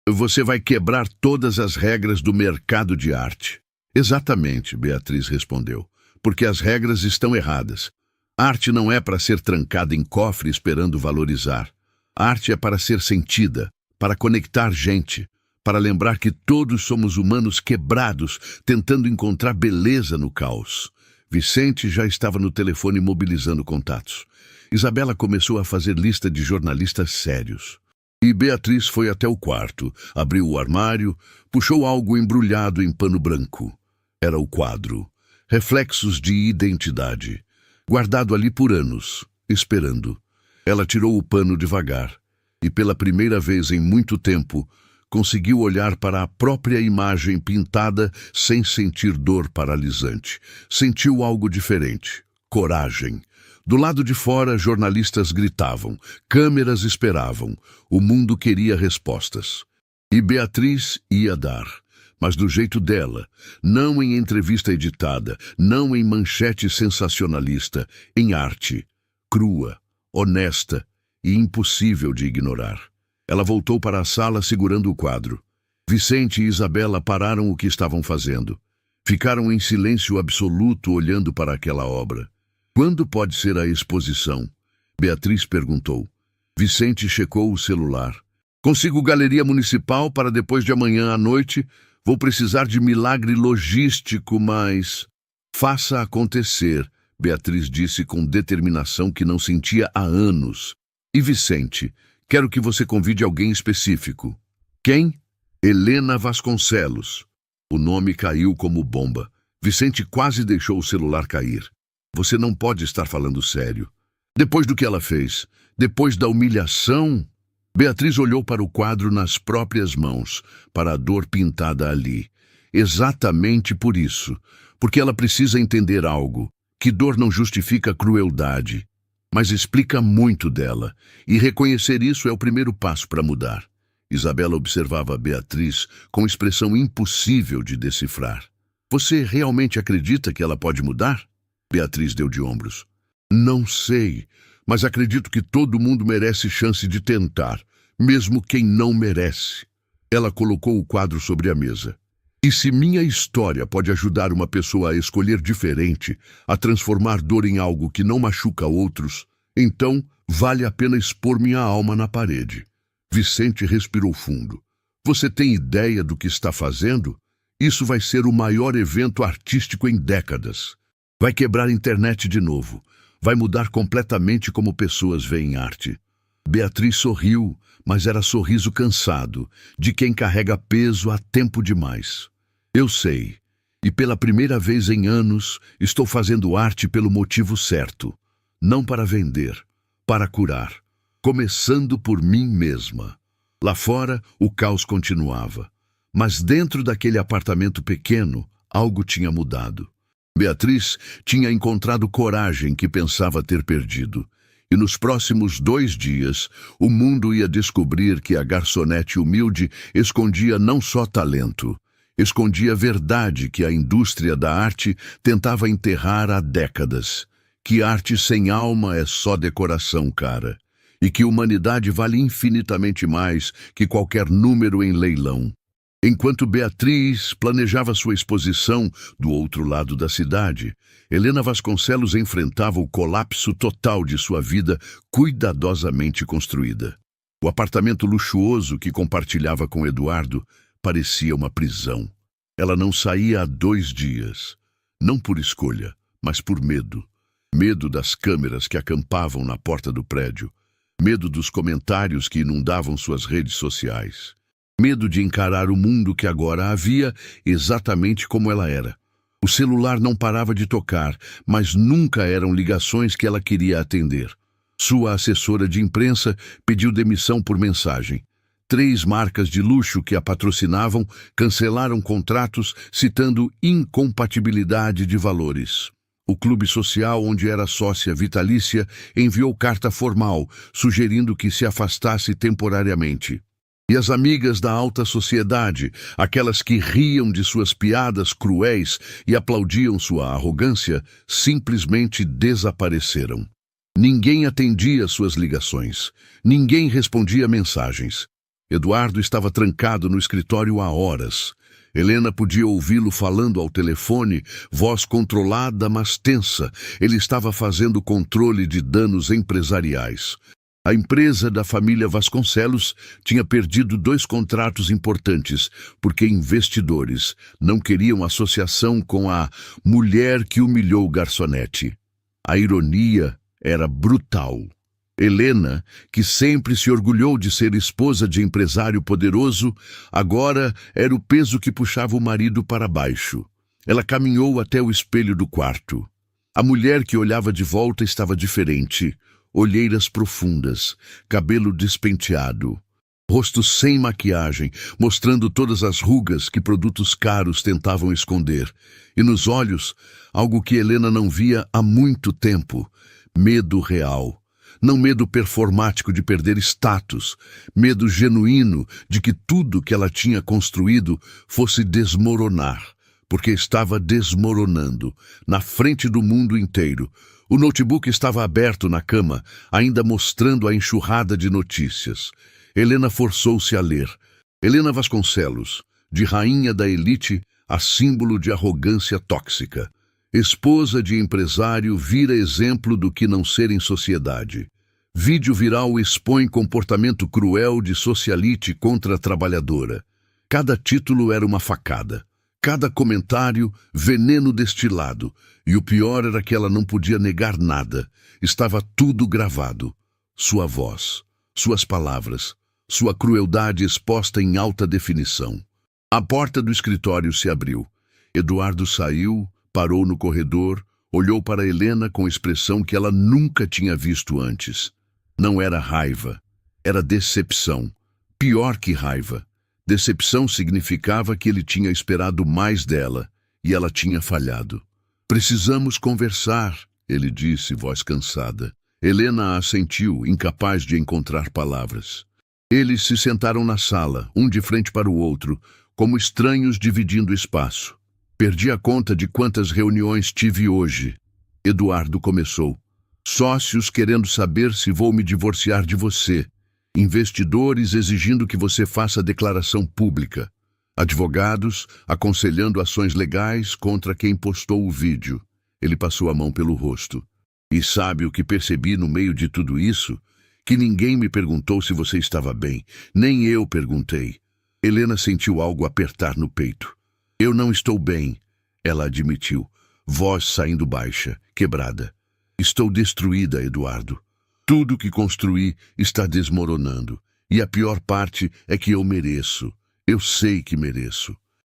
Você vai quebrar todas as regras do mercado de arte. Exatamente, Beatriz respondeu. Porque as regras estão erradas. Arte não é para ser trancada em cofre esperando valorizar. Arte é para ser sentida, para conectar gente, para lembrar que todos somos humanos quebrados, tentando encontrar beleza no caos. Vicente já estava no telefone mobilizando contatos. Isabela começou a fazer lista de jornalistas sérios. E Beatriz foi até o quarto, abriu o armário, puxou algo embrulhado em pano branco. Era o quadro. Reflexos de identidade. Guardado ali por anos, esperando. Ela tirou o pano devagar. E pela primeira vez em muito tempo, conseguiu olhar para a própria imagem pintada sem sentir dor paralisante. Sentiu algo diferente. Coragem. Do lado de fora, jornalistas gritavam, câmeras esperavam, o mundo queria respostas. E Beatriz ia dar, mas do jeito dela, não em entrevista editada, não em manchete sensacionalista, em arte, crua, honesta e impossível de ignorar. Ela voltou para a sala segurando o quadro. Vicente e Isabela pararam o que estavam fazendo. Ficaram em silêncio absoluto olhando para aquela obra. Quando pode ser a exposição? Beatriz perguntou. Vicente checou o celular. Consigo galeria municipal para depois de amanhã à noite. Vou precisar de milagre logístico, mas... Faça acontecer, Beatriz disse com determinação que não sentia há anos. E Vicente, quero que você convide alguém específico. Quem? Helena Vasconcelos. O nome caiu como bomba. Vicente quase deixou o celular cair. Você não pode estar falando sério. Depois do que ela fez, depois da humilhação... Beatriz olhou para o quadro nas próprias mãos, para a dor pintada ali. Exatamente por isso, porque ela precisa entender algo, que dor não justifica crueldade, mas explica muito dela, e reconhecer isso é o primeiro passo para mudar. Isabela observava Beatriz com expressão impossível de decifrar. Você realmente acredita que ela pode mudar? Beatriz deu de ombros. Não sei, mas acredito que todo mundo merece chance de tentar, mesmo quem não merece. Ela colocou o quadro sobre a mesa. E se minha história pode ajudar uma pessoa a escolher diferente, a transformar dor em algo que não machuca outros, então vale a pena expor minha alma na parede. Vicente respirou fundo. Você tem ideia do que está fazendo? Isso vai ser o maior evento artístico em décadas. Vai quebrar a internet de novo. Vai mudar completamente como pessoas veem arte. Beatriz sorriu, mas era sorriso cansado, de quem carrega peso há tempo demais. Eu sei, e pela primeira vez em anos, estou fazendo arte pelo motivo certo. Não para vender, para curar. Começando por mim mesma. Lá fora, o caos continuava. Mas dentro daquele apartamento pequeno, algo tinha mudado. Beatriz tinha encontrado coragem que pensava ter perdido. E nos próximos 2 dias, o mundo ia descobrir que a garçonete humilde escondia não só talento, escondia verdade que a indústria da arte tentava enterrar há décadas. Que arte sem alma é só decoração cara. E que humanidade vale infinitamente mais que qualquer número em leilão. Enquanto Beatriz planejava sua exposição do outro lado da cidade, Helena Vasconcelos enfrentava o colapso total de sua vida cuidadosamente construída. O apartamento luxuoso que compartilhava com Eduardo parecia uma prisão. Ela não saía há 2 dias, não por escolha, mas por medo. Medo das câmeras que acampavam na porta do prédio, medo dos comentários que inundavam suas redes sociais. Medo de encarar o mundo que agora havia exatamente como ela era. O celular não parava de tocar, mas nunca eram ligações que ela queria atender. Sua assessora de imprensa pediu demissão por mensagem. 3 marcas de luxo que a patrocinavam cancelaram contratos citando incompatibilidade de valores. O clube social onde era sócia vitalícia enviou carta formal, sugerindo que se afastasse temporariamente. E as amigas da alta sociedade, aquelas que riam de suas piadas cruéis e aplaudiam sua arrogância, simplesmente desapareceram. Ninguém atendia suas ligações. Ninguém respondia mensagens. Eduardo estava trancado no escritório há horas. Helena podia ouvi-lo falando ao telefone, voz controlada, mas tensa. Ele estava fazendo controle de danos empresariais. A empresa da família Vasconcelos tinha perdido 2 contratos importantes, porque investidores não queriam associação com a mulher que humilhou Garçonete. A ironia era brutal. Helena, que sempre se orgulhou de ser esposa de empresário poderoso, agora era o peso que puxava o marido para baixo. Ela caminhou até o espelho do quarto. A mulher que olhava de volta estava diferente. Olheiras profundas, cabelo despenteado, rosto sem maquiagem, mostrando todas as rugas que produtos caros tentavam esconder. E nos olhos, algo que Helena não via há muito tempo, medo real. Não medo performático de perder status, medo genuíno de que tudo que ela tinha construído fosse desmoronar, porque estava desmoronando, na frente do mundo inteiro. O notebook estava aberto na cama, ainda mostrando a enxurrada de notícias. Helena forçou-se a ler. Helena Vasconcelos, de rainha da elite a símbolo de arrogância tóxica. Esposa de empresário vira exemplo do que não ser em sociedade. Vídeo viral expõe comportamento cruel de socialite contra a trabalhadora. Cada título era uma facada. Cada comentário, veneno destilado. E o pior era que ela não podia negar nada. Estava tudo gravado. Sua voz, suas palavras, sua crueldade exposta em alta definição. A porta do escritório se abriu. Eduardo saiu, parou no corredor, olhou para Helena com expressão que ela nunca tinha visto antes. Não era raiva, era decepção. Pior que raiva. Decepção significava que ele tinha esperado mais dela e ela tinha falhado. Precisamos conversar, ele disse, voz cansada. Helena assentiu, incapaz de encontrar palavras. Eles se sentaram na sala, um de frente para o outro, como estranhos dividindo espaço. Perdi a conta de quantas reuniões tive hoje. Eduardo começou. Sócios querendo saber se vou me divorciar de você. Investidores exigindo que você faça declaração pública. Advogados aconselhando ações legais contra quem postou o vídeo. Ele passou a mão pelo rosto. E sabe o que percebi no meio de tudo isso? Que ninguém me perguntou se você estava bem. Nem eu perguntei. Helena sentiu algo apertar no peito. Eu não estou bem, ela admitiu, voz saindo baixa, quebrada. Estou destruída, Eduardo. Tudo que construí está desmoronando. E a pior parte é que eu mereço. Eu sei que mereço.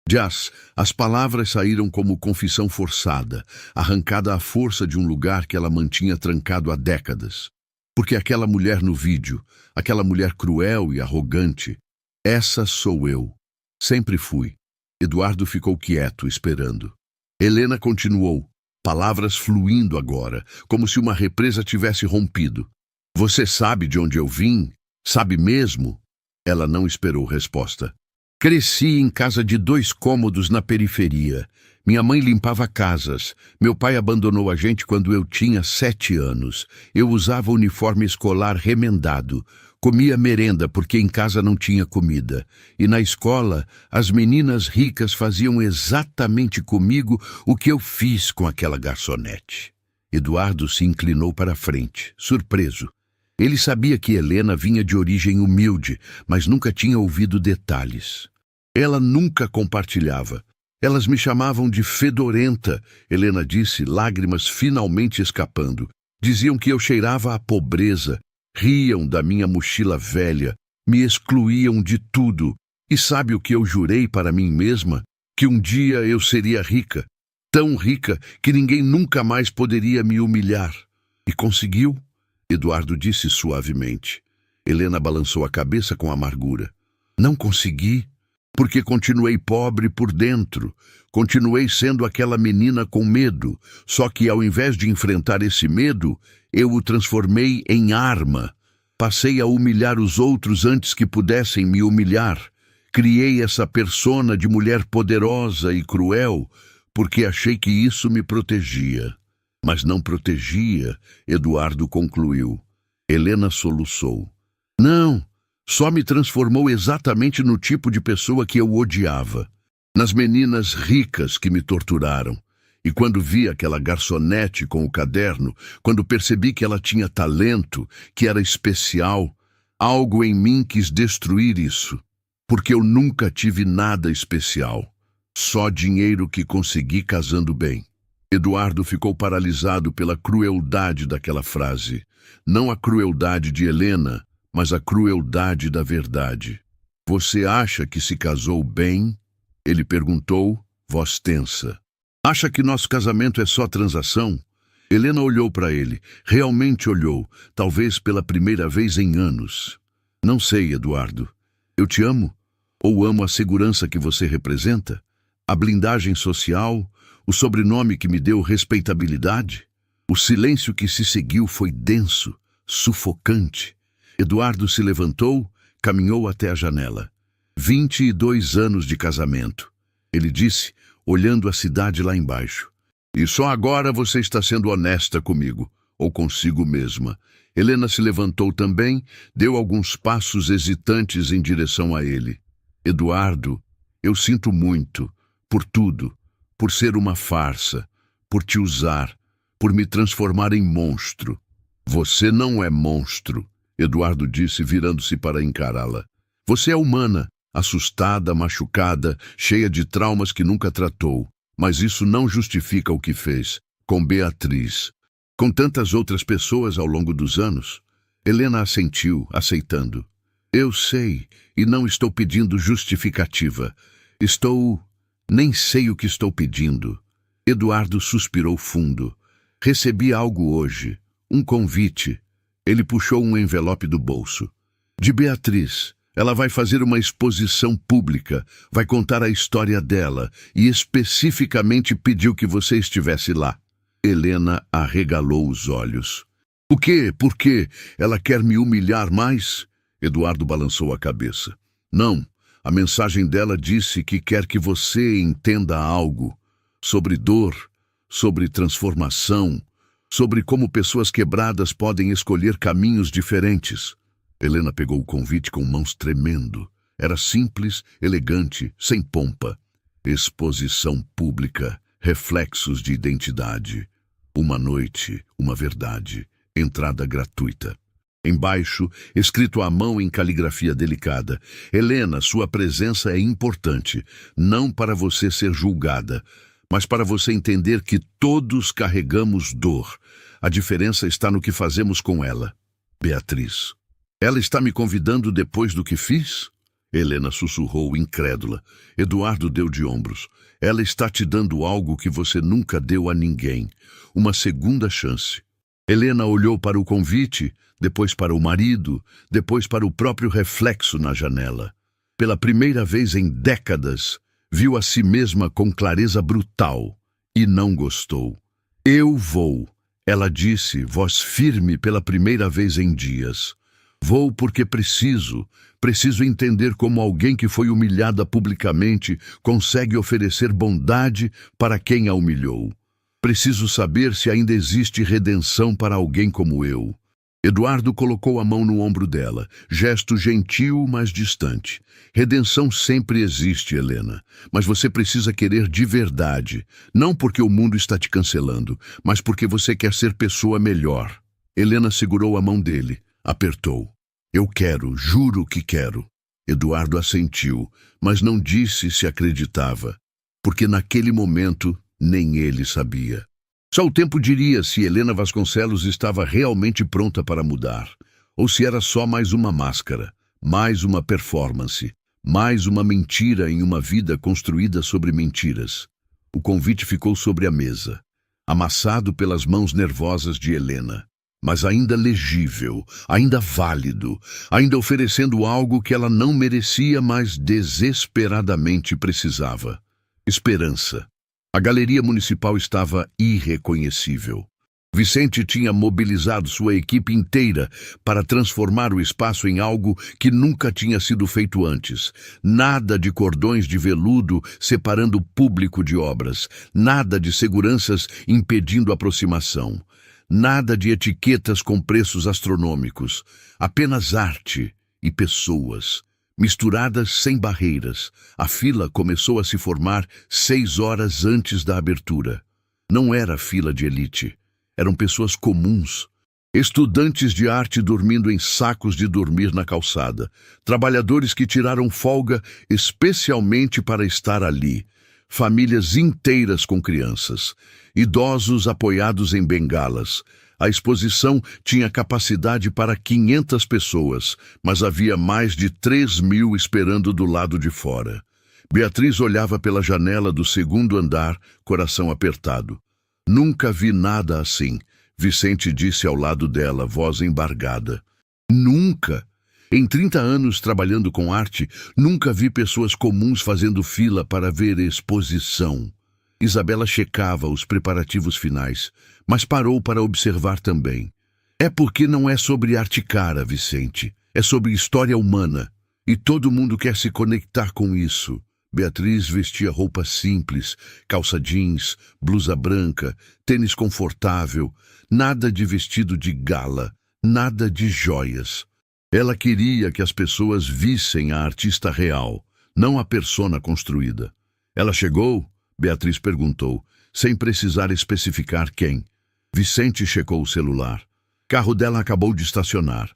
Jazz, as palavras saíram como confissão forçada, arrancada à força de um lugar que ela mantinha trancado há décadas. Porque aquela mulher no vídeo, aquela mulher cruel e arrogante, essa sou eu. Sempre fui. Eduardo ficou quieto, esperando. Helena continuou, palavras fluindo agora, como se uma represa tivesse rompido. Você sabe de onde eu vim? Sabe mesmo? Ela não esperou resposta. Cresci em casa de 2 cômodos na periferia. Minha mãe limpava casas. Meu pai abandonou a gente quando eu tinha 7 anos. Eu usava uniforme escolar remendado. Comia merenda porque em casa não tinha comida. E na escola, as meninas ricas faziam exatamente comigo o que eu fiz com aquela garçonete. Eduardo se inclinou para a frente, surpreso. Ele sabia que Helena vinha de origem humilde, mas nunca tinha ouvido detalhes. Ela nunca compartilhava. Elas me chamavam de fedorenta, Helena disse, lágrimas finalmente escapando. Diziam que eu cheirava a pobreza. Riam da minha mochila velha, me excluíam de tudo. E sabe o que eu jurei para mim mesma? Que um dia eu seria rica, tão rica que ninguém nunca mais poderia me humilhar. E conseguiu? Eduardo disse suavemente. Helena balançou a cabeça com amargura. Não consegui, porque continuei pobre por dentro. Continuei sendo aquela menina com medo, só que ao invés de enfrentar esse medo, eu o transformei em arma. Passei a humilhar os outros antes que pudessem me humilhar. Criei essa persona de mulher poderosa e cruel, porque achei que isso me protegia. Mas não protegia, Eduardo concluiu. Helena soluçou. Não, só me transformou exatamente no tipo de pessoa que eu odiava. Nas meninas ricas que me torturaram. E quando vi aquela garçonete com o caderno, quando percebi que ela tinha talento, que era especial, algo em mim quis destruir isso. Porque eu nunca tive nada especial. Só dinheiro que consegui casando bem. Eduardo ficou paralisado pela crueldade daquela frase. Não a crueldade de Helena, mas a crueldade da verdade. Você acha que se casou bem? Ele perguntou, voz tensa. Acha que nosso casamento é só transação? Helena olhou para ele, realmente olhou, talvez pela primeira vez em anos. Não sei, Eduardo. Eu te amo? Ou amo a segurança que você representa? A blindagem social? O sobrenome que me deu respeitabilidade? O silêncio que se seguiu foi denso, sufocante. Eduardo se levantou, caminhou até a janela. 22 anos de casamento. Ele disse, olhando a cidade lá embaixo. E só agora você está sendo honesta comigo, ou consigo mesma. Helena se levantou também, deu alguns passos hesitantes em direção a ele. Eduardo, eu sinto muito, por tudo, por ser uma farsa, por te usar, por me transformar em monstro. Você não é monstro, Eduardo disse, virando-se para encará-la. Você é humana, assustada, machucada, cheia de traumas que nunca tratou. Mas isso não justifica o que fez com Beatriz, com tantas outras pessoas ao longo dos anos. Helena assentiu, aceitando. Eu sei, e não estou pedindo justificativa. Nem sei o que estou pedindo. Eduardo suspirou fundo. Recebi algo hoje, um convite. Ele puxou um envelope do bolso. De Beatriz. Ela vai fazer uma exposição pública, vai contar a história dela e especificamente pediu que você estivesse lá. Helena arregalou os olhos. O quê? Por quê? Ela quer me humilhar mais? Eduardo balançou a cabeça. Não, a mensagem dela disse que quer que você entenda algo sobre dor, sobre transformação, sobre como pessoas quebradas podem escolher caminhos diferentes. Helena pegou o convite com mãos tremendo. Era simples, elegante, sem pompa. Exposição pública, reflexos de identidade. Uma noite, uma verdade. Entrada gratuita. Embaixo, escrito à mão em caligrafia delicada: Helena, sua presença é importante, não para você ser julgada, mas para você entender que todos carregamos dor. A diferença está no que fazemos com ela. Beatriz. Ela está me convidando depois do que fiz? Helena sussurrou, incrédula. Eduardo deu de ombros. Ela está te dando algo que você nunca deu a ninguém. Uma segunda chance. Helena olhou para o convite, depois para o marido, depois para o próprio reflexo na janela. Pela primeira vez em décadas, viu a si mesma com clareza brutal e não gostou. Eu vou, ela disse, voz firme pela primeira vez em dias. Vou porque preciso entender como alguém que foi humilhada publicamente consegue oferecer bondade para quem a humilhou. Preciso saber se ainda existe redenção para alguém como eu. Eduardo colocou a mão no ombro dela, gesto gentil, mas distante. Redenção sempre existe, Helena, mas você precisa querer de verdade, não porque o mundo está te cancelando, mas porque você quer ser pessoa melhor. Helena segurou a mão dele. Apertou. Eu quero, juro que quero. Eduardo assentiu, mas não disse se acreditava, porque naquele momento nem ele sabia. Só o tempo diria se Helena Vasconcelos estava realmente pronta para mudar, ou se era só mais uma máscara, mais uma performance, mais uma mentira em uma vida construída sobre mentiras. O convite ficou sobre a mesa, amassado pelas mãos nervosas de Helena. Mas ainda legível, ainda válido, ainda oferecendo algo que ela não merecia, mas desesperadamente precisava. Esperança. A galeria municipal estava irreconhecível. Vicente tinha mobilizado sua equipe inteira para transformar o espaço em algo que nunca tinha sido feito antes. Nada de cordões de veludo separando o público de obras, nada de seguranças impedindo aproximação. Nada de etiquetas com preços astronômicos, apenas arte e pessoas, misturadas sem barreiras. A fila começou a se formar 6 horas antes da abertura. Não era fila de elite, eram pessoas comuns. Estudantes de arte dormindo em sacos de dormir na calçada, trabalhadores que tiraram folga especialmente para estar ali, famílias inteiras com crianças, idosos apoiados em bengalas. A exposição tinha capacidade para 500 pessoas, mas havia mais de 3.000 esperando do lado de fora. Beatriz olhava pela janela do segundo andar, coração apertado. Nunca vi nada assim, Vicente disse ao lado dela, voz embargada. Nunca! Em 30 anos trabalhando com arte, nunca vi pessoas comuns fazendo fila para ver exposição. Isabela checava os preparativos finais, mas parou para observar também. É porque não é sobre arte cara, Vicente. É sobre história humana. E todo mundo quer se conectar com isso. Beatriz vestia roupa simples, calça jeans, blusa branca, tênis confortável, nada de vestido de gala, nada de joias. Ela queria que as pessoas vissem a artista real, não a persona construída. Ela chegou? Beatriz perguntou, sem precisar especificar quem. Vicente checou o celular. Carro dela acabou de estacionar.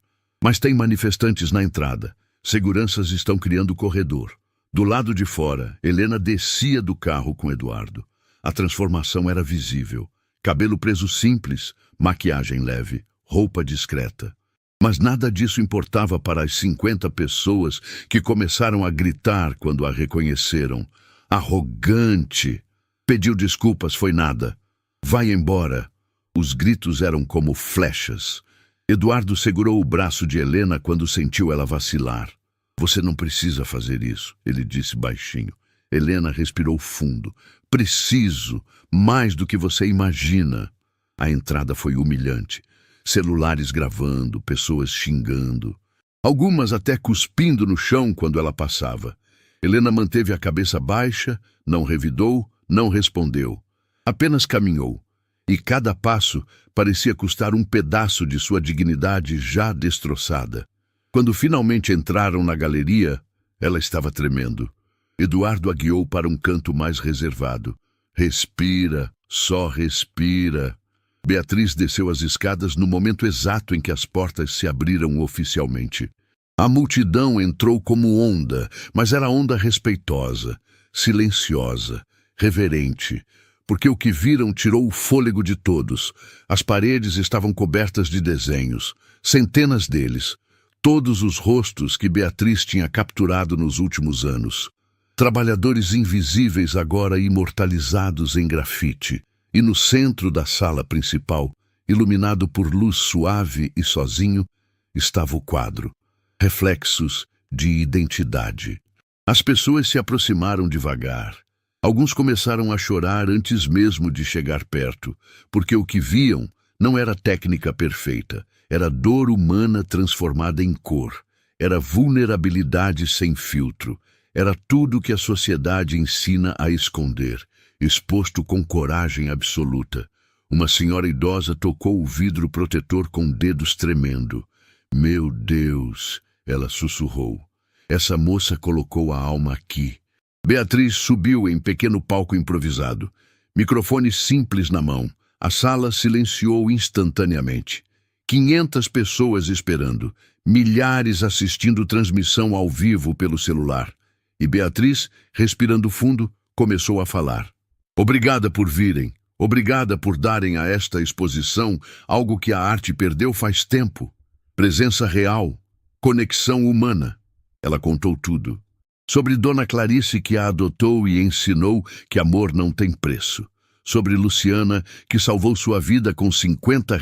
Mas tem manifestantes na entrada. Seguranças estão criando corredor. Do lado de fora, Helena descia do carro com Eduardo. A transformação era visível. Cabelo preso simples, maquiagem leve, roupa discreta. Mas nada disso importava para as 50 pessoas que começaram a gritar quando a reconheceram. Arrogante! Pediu desculpas, foi nada. Vai embora. Os gritos eram como flechas. Eduardo segurou o braço de Helena quando sentiu ela vacilar. Você não precisa fazer isso, ele disse baixinho. Helena respirou fundo. Preciso, mais do que você imagina. A entrada foi humilhante. Celulares gravando, pessoas xingando. Algumas até cuspindo no chão quando ela passava. Helena manteve a cabeça baixa, não revidou, não respondeu. Apenas caminhou. E cada passo parecia custar um pedaço de sua dignidade já destroçada. Quando finalmente entraram na galeria, ela estava tremendo. Eduardo a guiou para um canto mais reservado. Respira, só respira. Beatriz desceu as escadas no momento exato em que as portas se abriram oficialmente. A multidão entrou como onda, mas era onda respeitosa, silenciosa, reverente, porque o que viram tirou o fôlego de todos. As paredes estavam cobertas de desenhos, centenas deles, todos os rostos que Beatriz tinha capturado nos últimos anos. Trabalhadores invisíveis agora imortalizados em grafite. E no centro da sala principal, iluminado por luz suave e sozinho, estava o quadro. Reflexos de identidade. As pessoas se aproximaram devagar. Alguns começaram a chorar antes mesmo de chegar perto, porque o que viam não era técnica perfeita, era dor humana transformada em cor, era vulnerabilidade sem filtro, era tudo que a sociedade ensina a esconder, exposto com coragem absoluta. Uma senhora idosa tocou o vidro protetor com dedos tremendo. Meu Deus, ela sussurrou. Essa moça colocou a alma aqui. Beatriz subiu em pequeno palco improvisado. Microfone simples na mão. A sala silenciou instantaneamente. 500 pessoas esperando. Milhares assistindo transmissão ao vivo pelo celular. E Beatriz, respirando fundo, começou a falar. Obrigada por virem. Obrigada por darem a esta exposição algo que a arte perdeu faz tempo. Presença real. Conexão humana. Ela contou tudo. Sobre Dona Clarice, que a adotou e ensinou que amor não tem preço. Sobre Luciana, que salvou sua vida com R$ 50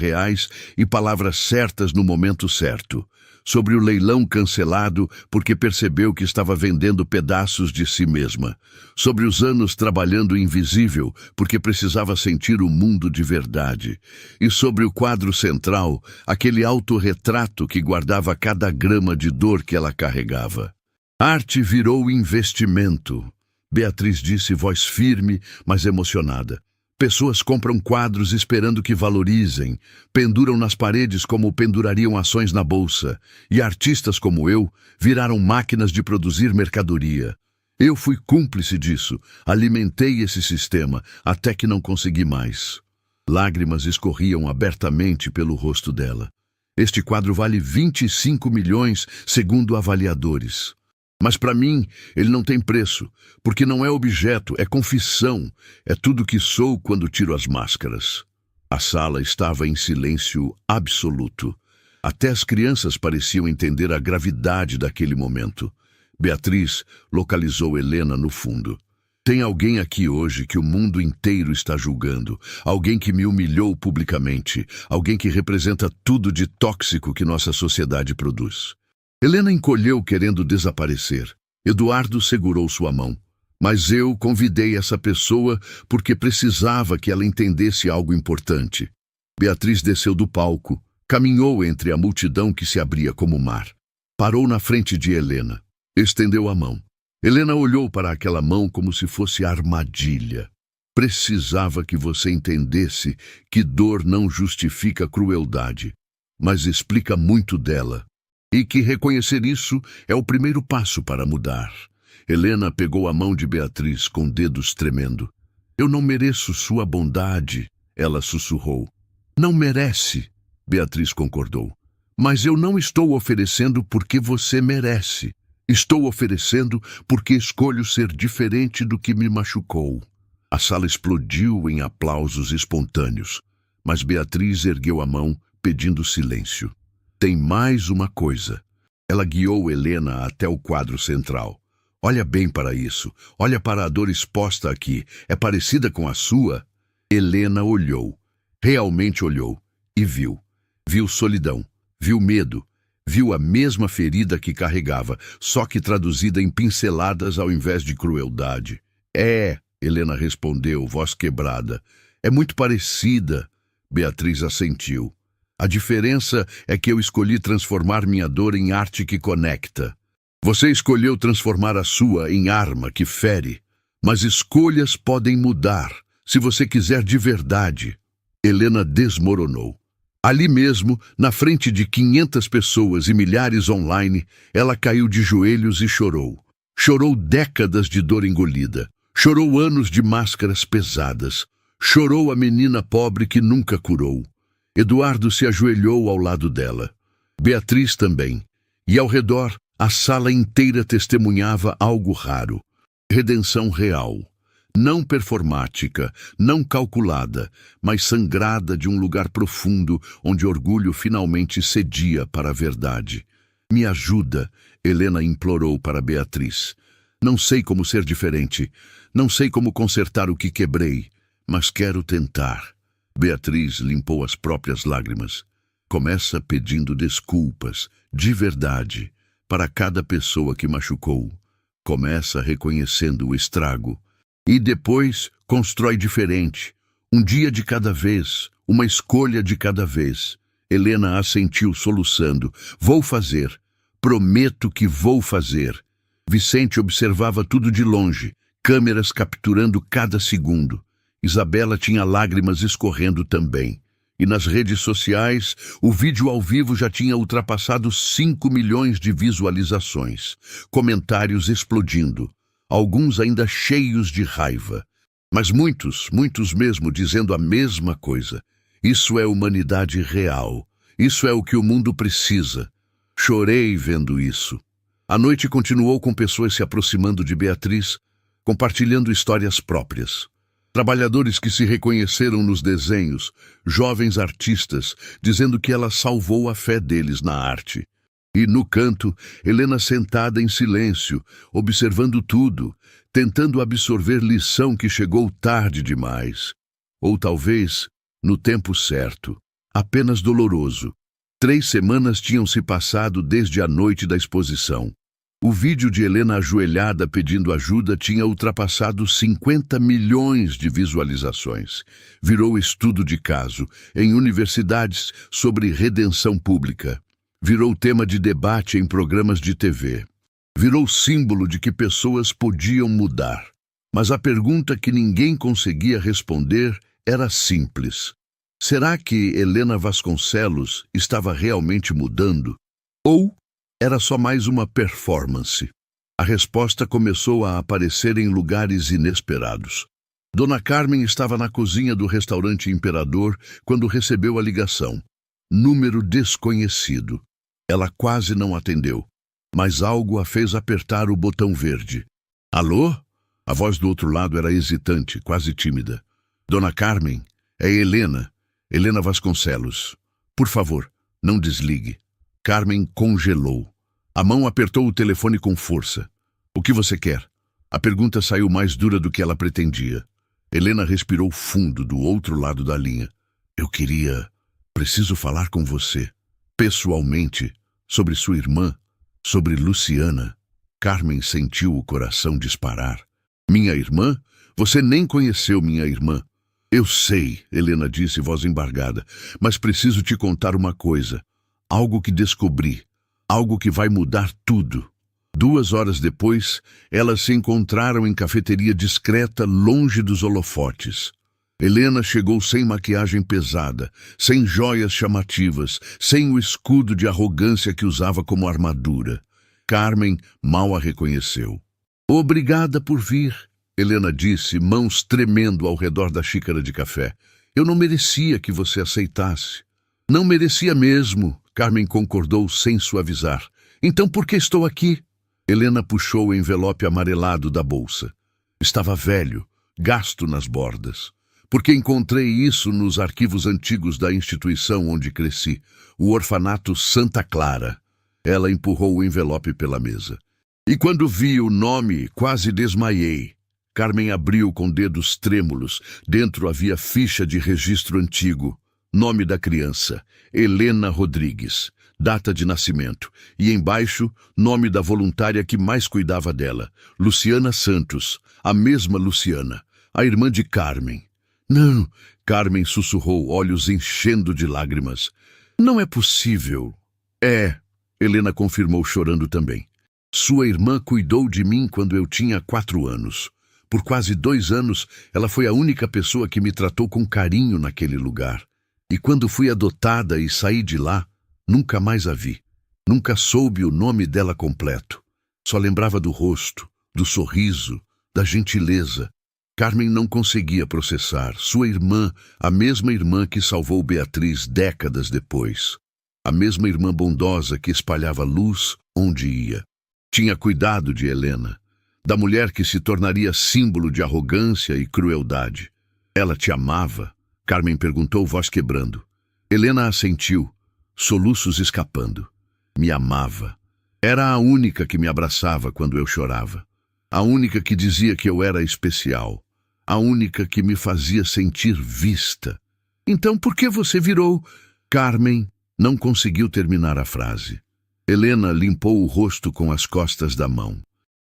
e palavras certas no momento certo. Sobre o leilão cancelado porque percebeu que estava vendendo pedaços de si mesma. Sobre os anos trabalhando invisível porque precisava sentir o mundo de verdade. E sobre o quadro central, aquele autorretrato que guardava cada grama de dor que ela carregava. Arte virou investimento. Beatriz disse, voz firme, mas emocionada. Pessoas compram quadros esperando que valorizem, penduram nas paredes como pendurariam ações na bolsa, e artistas como eu viraram máquinas de produzir mercadoria. Eu fui cúmplice disso, alimentei esse sistema, até que não consegui mais. Lágrimas escorriam abertamente pelo rosto dela. Este quadro vale 25 milhões, segundo avaliadores. Mas para mim, ele não tem preço, porque não é objeto, é confissão, é tudo que sou quando tiro as máscaras. A sala estava em silêncio absoluto. Até as crianças pareciam entender a gravidade daquele momento. Beatriz localizou Helena no fundo. Tem alguém aqui hoje que o mundo inteiro está julgando, alguém que me humilhou publicamente, alguém que representa tudo de tóxico que nossa sociedade produz. Helena encolheu querendo desaparecer. Eduardo segurou sua mão. Mas eu convidei essa pessoa porque precisava que ela entendesse algo importante. Beatriz desceu do palco, caminhou entre a multidão que se abria como mar. Parou na frente de Helena. Estendeu a mão. Helena olhou para aquela mão como se fosse armadilha. Precisava que você entendesse que dor não justifica crueldade, mas explica muito dela. E que reconhecer isso é o primeiro passo para mudar. Helena pegou a mão de Beatriz com dedos tremendo. Eu não mereço sua bondade, ela sussurrou. Não merece. Beatriz concordou. Mas eu não estou oferecendo porque você merece. Estou oferecendo porque escolho ser diferente do que me machucou. A sala explodiu em aplausos espontâneos, mas Beatriz ergueu a mão, pedindo silêncio. Tem mais uma coisa. Ela guiou Helena até o quadro central. Olha bem para isso. Olha para a dor exposta aqui. É parecida com a sua? Helena olhou. Realmente olhou. E viu. Viu solidão. Viu medo. Viu a mesma ferida que carregava, só que traduzida em pinceladas ao invés de crueldade. Helena respondeu, voz quebrada. É muito parecida. Beatriz assentiu. A diferença é que eu escolhi transformar minha dor em arte que conecta. Você escolheu transformar a sua em arma que fere. Mas escolhas podem mudar, se você quiser de verdade. Helena desmoronou. Ali mesmo, na frente de 500 pessoas e milhares online, ela caiu de joelhos e chorou. Chorou décadas de dor engolida. Chorou anos de máscaras pesadas. Chorou a menina pobre que nunca curou. Eduardo se ajoelhou ao lado dela. Beatriz também. E ao redor, a sala inteira testemunhava algo raro. Redenção real. Não performática, não calculada, mas sangrada de um lugar profundo onde orgulho finalmente cedia para a verdade. Me ajuda, Helena implorou para Beatriz. Não sei como ser diferente, não sei como consertar o que quebrei, mas quero tentar. Beatriz limpou as próprias lágrimas. Começa pedindo desculpas, de verdade, para cada pessoa que machucou. Começa reconhecendo o estrago. E depois constrói diferente. Um dia de cada vez, uma escolha de cada vez. Helena assentiu soluçando. Vou fazer. Prometo que vou fazer. Vicente observava tudo de longe, câmeras capturando cada segundo. Isabela tinha lágrimas escorrendo também. E nas redes sociais, o vídeo ao vivo já tinha ultrapassado 5 milhões de visualizações. Comentários explodindo. Alguns ainda cheios de raiva. Mas muitos mesmo dizendo a mesma coisa. Isso é humanidade real. Isso é o que o mundo precisa. Chorei vendo isso. A noite continuou com pessoas se aproximando de Beatriz, compartilhando histórias próprias. Trabalhadores que se reconheceram nos desenhos, jovens artistas, dizendo que ela salvou a fé deles na arte. E no canto, Helena sentada em silêncio, observando tudo, tentando absorver lição que chegou tarde demais. Ou talvez, no tempo certo, apenas doloroso. 3 semanas tinham se passado desde a noite da exposição. O vídeo de Helena ajoelhada pedindo ajuda tinha ultrapassado 50 milhões de visualizações. Virou estudo de caso em universidades sobre redenção pública. Virou tema de debate em programas de TV. Virou símbolo de que pessoas podiam mudar. Mas a pergunta que ninguém conseguia responder era simples. Será que Helena Vasconcelos estava realmente mudando? Ou era só mais uma performance? A resposta começou a aparecer em lugares inesperados. Dona Carmen estava na cozinha do restaurante Imperador quando recebeu a ligação. Número desconhecido. Ela quase não atendeu, mas algo a fez apertar o botão verde. Alô? A voz do outro lado era hesitante, quase tímida. Dona Carmen, é Helena. Helena Vasconcelos. Por favor, não desligue. Carmen congelou. A mão apertou o telefone com força. O que você quer? A pergunta saiu mais dura do que ela pretendia. Helena respirou fundo do outro lado da linha. Preciso falar com você. Pessoalmente, sobre sua irmã, sobre Luciana. Carmen sentiu o coração disparar. Minha irmã? Você nem conheceu minha irmã. Eu sei, Helena disse, voz embargada, mas preciso te contar uma coisa. Algo que descobri. Algo que vai mudar tudo. 2 horas depois, elas se encontraram em cafeteria discreta, longe dos holofotes. Helena chegou sem maquiagem pesada, sem joias chamativas, sem o escudo de arrogância que usava como armadura. Carmen mal a reconheceu. Obrigada por vir, Helena disse, mãos tremendo ao redor da xícara de café. Eu não merecia que você aceitasse. Não merecia mesmo, Carmen concordou sem suavizar. Então por que estou aqui? Helena puxou o envelope amarelado da bolsa. Estava velho, gasto nas bordas. Porque encontrei isso nos arquivos antigos da instituição onde cresci, o orfanato Santa Clara. Ela empurrou o envelope pela mesa. E quando vi o nome, quase desmaiei. Carmen abriu com dedos trêmulos. Dentro havia ficha de registro antigo. Nome da criança, Helena Rodrigues. Data de nascimento. E embaixo, nome da voluntária que mais cuidava dela, Luciana Santos, a mesma Luciana, a irmã de Carmen. Não, Carmen sussurrou, olhos enchendo de lágrimas. Não é possível. É, Helena confirmou chorando também. Sua irmã cuidou de mim quando eu tinha 4 anos. Por quase 2 anos, ela foi a única pessoa que me tratou com carinho naquele lugar. E quando fui adotada e saí de lá, nunca mais a vi. Nunca soube o nome dela completo. Só lembrava do rosto, do sorriso, da gentileza. Carmen não conseguia processar. Sua irmã, a mesma irmã que salvou Beatriz décadas depois. A mesma irmã bondosa que espalhava luz onde ia. Tinha cuidado de Helena, da mulher que se tornaria símbolo de arrogância e crueldade. Ela te amava? Carmen perguntou, voz quebrando. Helena assentiu, soluços escapando. Me amava. Era a única que me abraçava quando eu chorava. A única que dizia que eu era especial. A única que me fazia sentir vista. Então por que você virou? Carmen não conseguiu terminar a frase. Helena limpou o rosto com as costas da mão.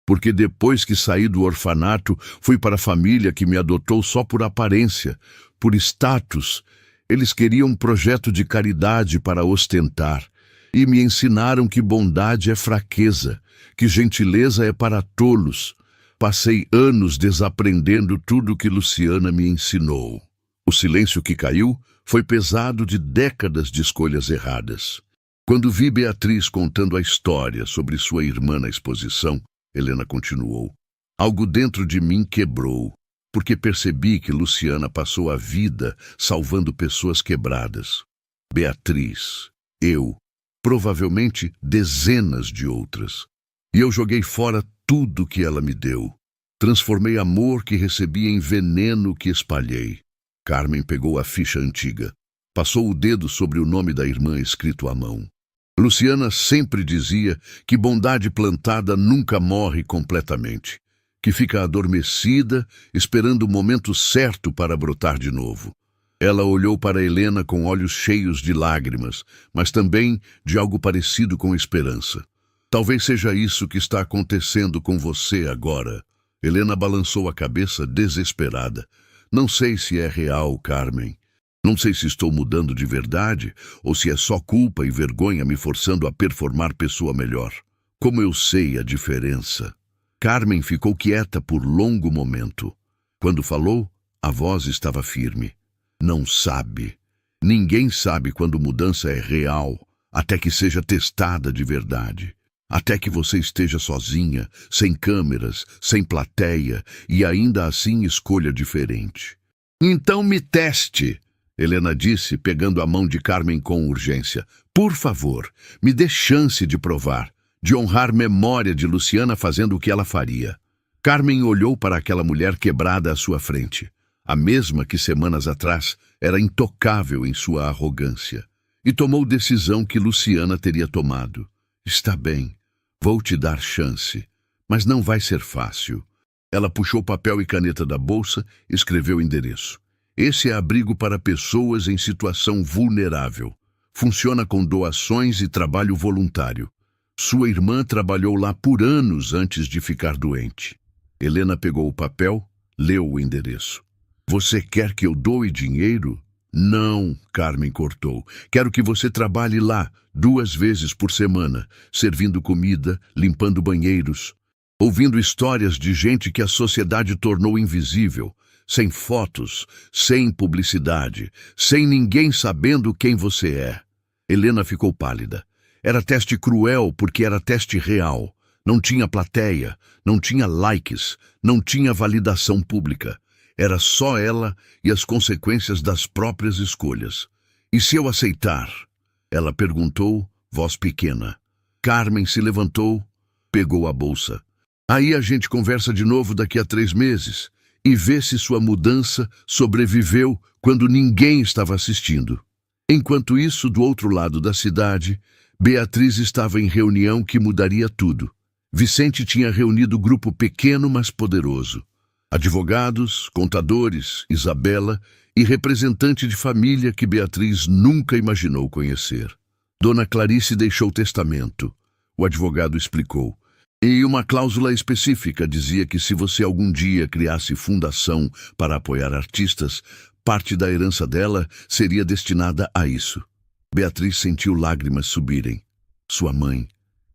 Porque depois que saí do orfanato, fui para a família que me adotou só por aparência, por status. Eles queriam um projeto de caridade para ostentar. E me ensinaram que bondade é fraqueza, que gentileza é para tolos. Passei anos desaprendendo tudo que Luciana me ensinou. O silêncio que caiu foi pesado de décadas de escolhas erradas. Quando vi Beatriz contando a história sobre sua irmã na exposição, Helena continuou. Algo dentro de mim quebrou, porque percebi que Luciana passou a vida salvando pessoas quebradas. Beatriz, eu, provavelmente dezenas de outras. E eu joguei fora tudo que ela me deu. Transformei amor que recebi em veneno que espalhei. Carmen pegou a ficha antiga. Passou o dedo sobre o nome da irmã escrito à mão. Luciana sempre dizia que bondade plantada nunca morre completamente, que fica adormecida, esperando o momento certo para brotar de novo. Ela olhou para Helena com olhos cheios de lágrimas, mas também de algo parecido com esperança. Talvez seja isso que está acontecendo com você agora. Helena balançou a cabeça desesperada. Não sei se é real, Carmen. Não sei se estou mudando de verdade ou se é só culpa e vergonha me forçando a performar pessoa melhor. Como eu sei a diferença? Carmen ficou quieta por longo momento. Quando falou, a voz estava firme. Não sabe. Ninguém sabe quando mudança é real, até que seja testada de verdade. Até que você esteja sozinha, sem câmeras, sem plateia e ainda assim escolha diferente. Então me teste, Helena disse, pegando a mão de Carmen com urgência. Por favor, me dê chance de provar, de honrar memória de Luciana fazendo o que ela faria. Carmen olhou para aquela mulher quebrada à sua frente, a mesma que semanas atrás era intocável em sua arrogância, e tomou decisão que Luciana teria tomado. Está bem, vou te dar chance, mas não vai ser fácil. Ela puxou papel e caneta da bolsa e escreveu o endereço. Esse é abrigo para pessoas em situação vulnerável. Funciona com doações e trabalho voluntário. Sua irmã trabalhou lá por anos antes de ficar doente. Helena pegou o papel, leu o endereço. Você quer que eu doe dinheiro? Não, Carmen cortou. Quero que você trabalhe lá 2 vezes por semana, servindo comida, limpando banheiros, ouvindo histórias de gente que a sociedade tornou invisível, sem fotos, sem publicidade, sem ninguém sabendo quem você é. Helena ficou pálida. Era teste cruel porque era teste real. Não tinha plateia, não tinha likes, não tinha validação pública. Era só ela e as consequências das próprias escolhas. E se eu aceitar? Ela perguntou, voz pequena. Carmen se levantou, pegou a bolsa. Aí a gente conversa de novo daqui a 3 meses e vê se sua mudança sobreviveu quando ninguém estava assistindo. Enquanto isso, do outro lado da cidade, Beatriz estava em reunião que mudaria tudo. Vicente tinha reunido grupo pequeno, mas poderoso. Advogados, contadores, Isabela e representante de família que Beatriz nunca imaginou conhecer. Dona Clarice deixou testamento. O advogado explicou. E uma cláusula específica dizia que se você algum dia criasse fundação para apoiar artistas, parte da herança dela seria destinada a isso. Beatriz sentiu lágrimas subirem. Sua mãe,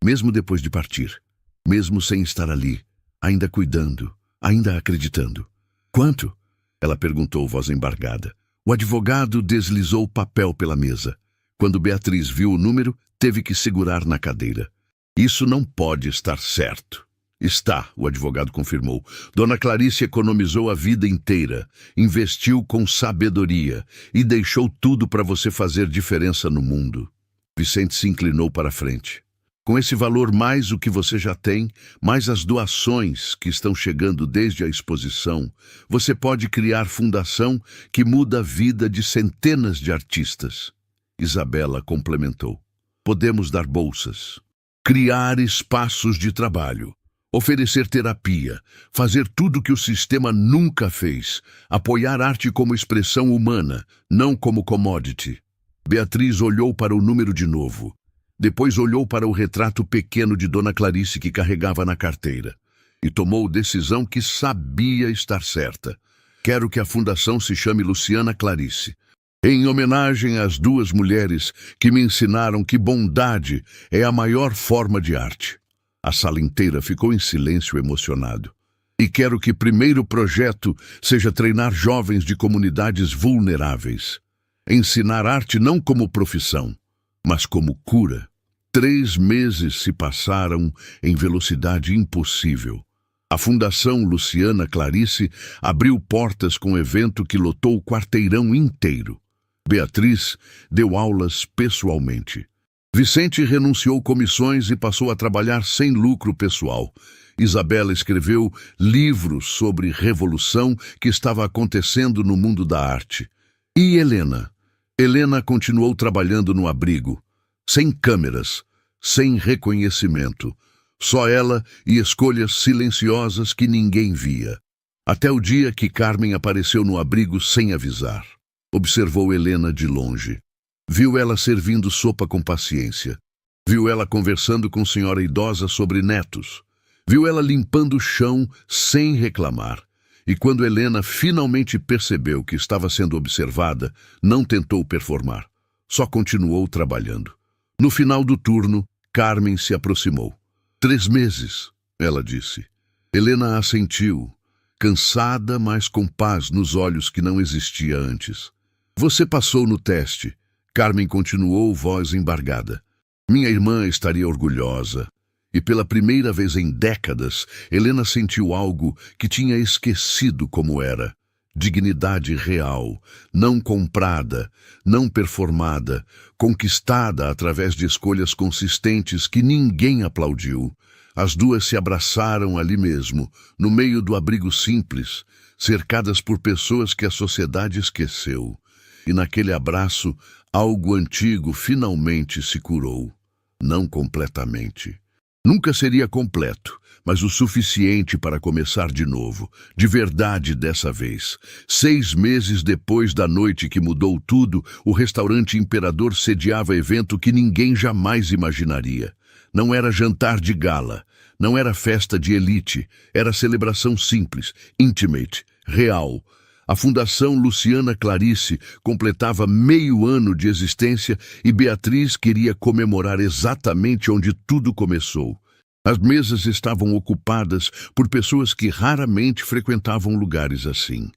mesmo depois de partir, mesmo sem estar ali, ainda cuidando, ainda acreditando. Quanto? Ela perguntou, voz embargada. O advogado deslizou o papel pela mesa. Quando Beatriz viu o número, teve que segurar na cadeira. Isso não pode estar certo. Está, o advogado confirmou. Dona Clarice economizou a vida inteira, investiu com sabedoria e deixou tudo para você fazer diferença no mundo. Vicente se inclinou para a frente. Com esse valor mais o que você já tem, mais as doações que estão chegando desde a exposição, você pode criar fundação que muda a vida de centenas de artistas. Isabela complementou. Podemos dar bolsas, criar espaços de trabalho, oferecer terapia, fazer tudo que o sistema nunca fez, apoiar arte como expressão humana, não como commodity. Beatriz olhou para o número de novo. Depois olhou para o retrato pequeno de Dona Clarice que carregava na carteira e tomou decisão que sabia estar certa. Quero que a fundação se chame Luciana Clarice, em homenagem às 2 mulheres que me ensinaram que bondade é a maior forma de arte. A sala inteira ficou em silêncio emocionado. E quero que o primeiro projeto seja treinar jovens de comunidades vulneráveis. Ensinar arte não como profissão, mas como cura. 3 meses se passaram em velocidade impossível. A Fundação Luciana Clarice abriu portas com um evento que lotou o quarteirão inteiro. Beatriz deu aulas pessoalmente. Vicente renunciou comissões e passou a trabalhar sem lucro pessoal. Isabela escreveu livros sobre revolução que estava acontecendo no mundo da arte. E Helena? Helena continuou trabalhando no abrigo, sem câmeras, sem reconhecimento. Só ela e escolhas silenciosas que ninguém via. Até o dia que Carmen apareceu no abrigo sem avisar. Observou Helena de longe. Viu ela servindo sopa com paciência. Viu ela conversando com senhora idosa sobre netos. Viu ela limpando o chão sem reclamar. E quando Helena finalmente percebeu que estava sendo observada, não tentou performar. Só continuou trabalhando. No final do turno, Carmen se aproximou. 3 meses, ela disse. Helena assentiu, cansada, mas com paz nos olhos que não existia antes. Você passou no teste. Carmen continuou, voz embargada. Minha irmã estaria orgulhosa. E pela primeira vez em décadas, Helena sentiu algo que tinha esquecido como era. Dignidade real, não comprada, não performada, conquistada através de escolhas consistentes que ninguém aplaudiu. As 2 se abraçaram ali mesmo, no meio do abrigo simples, cercadas por pessoas que a sociedade esqueceu. E naquele abraço, algo antigo finalmente se curou. Não completamente. Nunca seria completo, mas o suficiente para começar de novo, de verdade dessa vez. 6 meses depois da noite que mudou tudo, o restaurante Imperador sediava evento que ninguém jamais imaginaria. Não era jantar de gala, não era festa de elite, era celebração simples, intimate, real. A Fundação Luciana Clarice completava meio ano de existência e Beatriz queria comemorar exatamente onde tudo começou. As mesas estavam ocupadas por pessoas que raramente frequentavam lugares assim.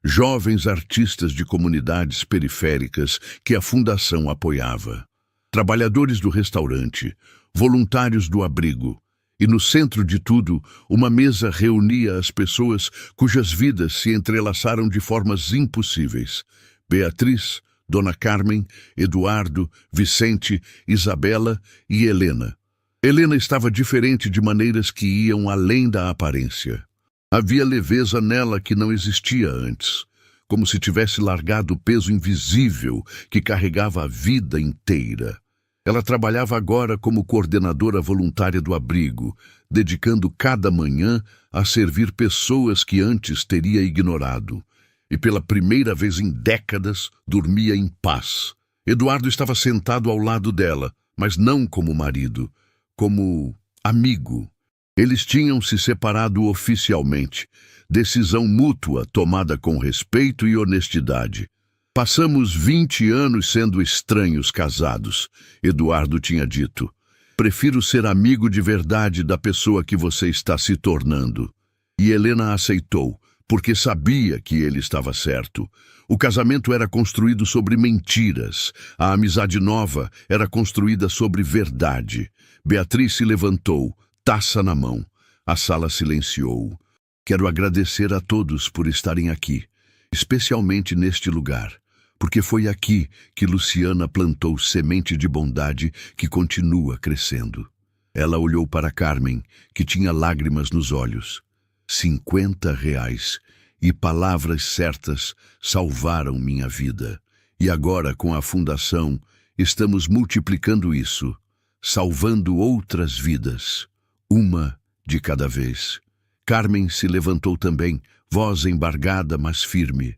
Jovens artistas de comunidades periféricas que a Fundação apoiava. Trabalhadores do restaurante, voluntários do abrigo. E no centro de tudo, uma mesa reunia as pessoas cujas vidas se entrelaçaram de formas impossíveis. Beatriz, Dona Carmen, Eduardo, Vicente, Isabela e Helena. Helena estava diferente de maneiras que iam além da aparência. Havia leveza nela que não existia antes, como se tivesse largado o peso invisível que carregava a vida inteira. Ela trabalhava agora como coordenadora voluntária do abrigo, dedicando cada manhã a servir pessoas que antes teria ignorado. E pela primeira vez em décadas, dormia em paz. Eduardo estava sentado ao lado dela, mas não como marido, como amigo. Eles tinham se separado oficialmente, decisão mútua tomada com respeito e honestidade. Passamos 20 anos sendo estranhos casados, Eduardo tinha dito. Prefiro ser amigo de verdade da pessoa que você está se tornando. E Helena aceitou, porque sabia que ele estava certo. O casamento era construído sobre mentiras. A amizade nova era construída sobre verdade. Beatriz se levantou, taça na mão. A sala silenciou. Quero agradecer a todos por estarem aqui, especialmente neste lugar, porque foi aqui que Luciana plantou semente de bondade que continua crescendo. Ela olhou para Carmen, que tinha lágrimas nos olhos. R$50 e palavras certas salvaram minha vida. E agora, com a fundação, estamos multiplicando isso, salvando outras vidas, uma de cada vez. Carmen se levantou também, voz embargada, mas firme.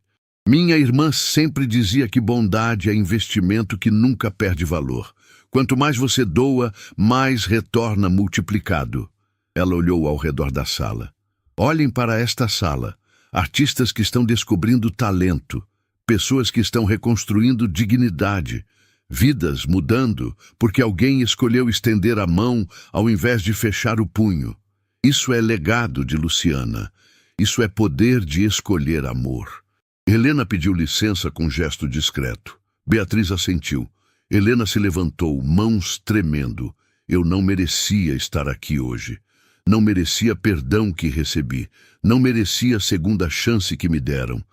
Minha irmã sempre dizia que bondade é investimento que nunca perde valor. Quanto mais você doa, mais retorna multiplicado. Ela olhou ao redor da sala. Olhem para esta sala. Artistas que estão descobrindo talento, pessoas que estão reconstruindo dignidade, vidas mudando porque alguém escolheu estender a mão ao invés de fechar o punho. Isso é legado de Luciana. Isso é poder de escolher amor. Helena pediu licença com gesto discreto. Beatriz assentiu. Helena se levantou, mãos tremendo. Eu não merecia estar aqui hoje. Não merecia perdão que recebi. Não merecia a segunda chance que me deram.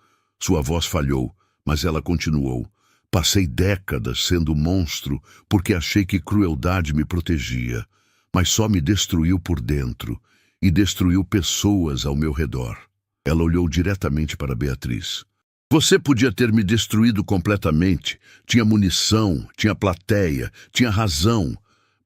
Sua voz falhou, mas ela continuou. Passei décadas sendo monstro porque achei que crueldade me protegia, mas só me destruiu por dentro e destruiu pessoas ao meu redor. Ela olhou diretamente para Beatriz. Você podia ter me destruído completamente. Tinha munição, tinha plateia, tinha razão,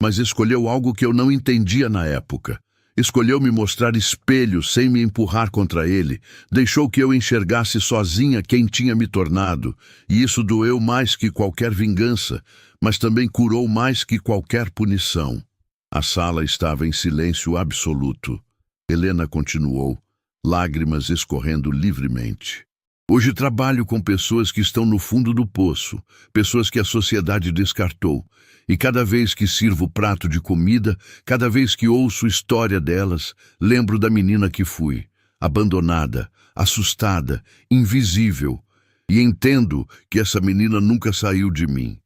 mas escolheu algo que eu não entendia na época. Escolheu me mostrar espelho sem me empurrar contra ele. Deixou que eu enxergasse sozinha quem tinha me tornado. E isso doeu mais que qualquer vingança, mas também curou mais que qualquer punição. A sala estava em silêncio absoluto. Helena continuou, lágrimas escorrendo livremente. Hoje trabalho com pessoas que estão no fundo do poço, pessoas que a sociedade descartou. E cada vez que sirvo o prato de comida, cada vez que ouço a história delas, lembro da menina que fui, abandonada, assustada, invisível. E entendo que essa menina nunca saiu de mim.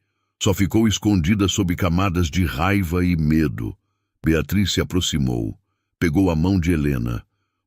Só ficou escondida sob camadas de raiva e medo. Beatriz se aproximou, pegou a mão de Helena.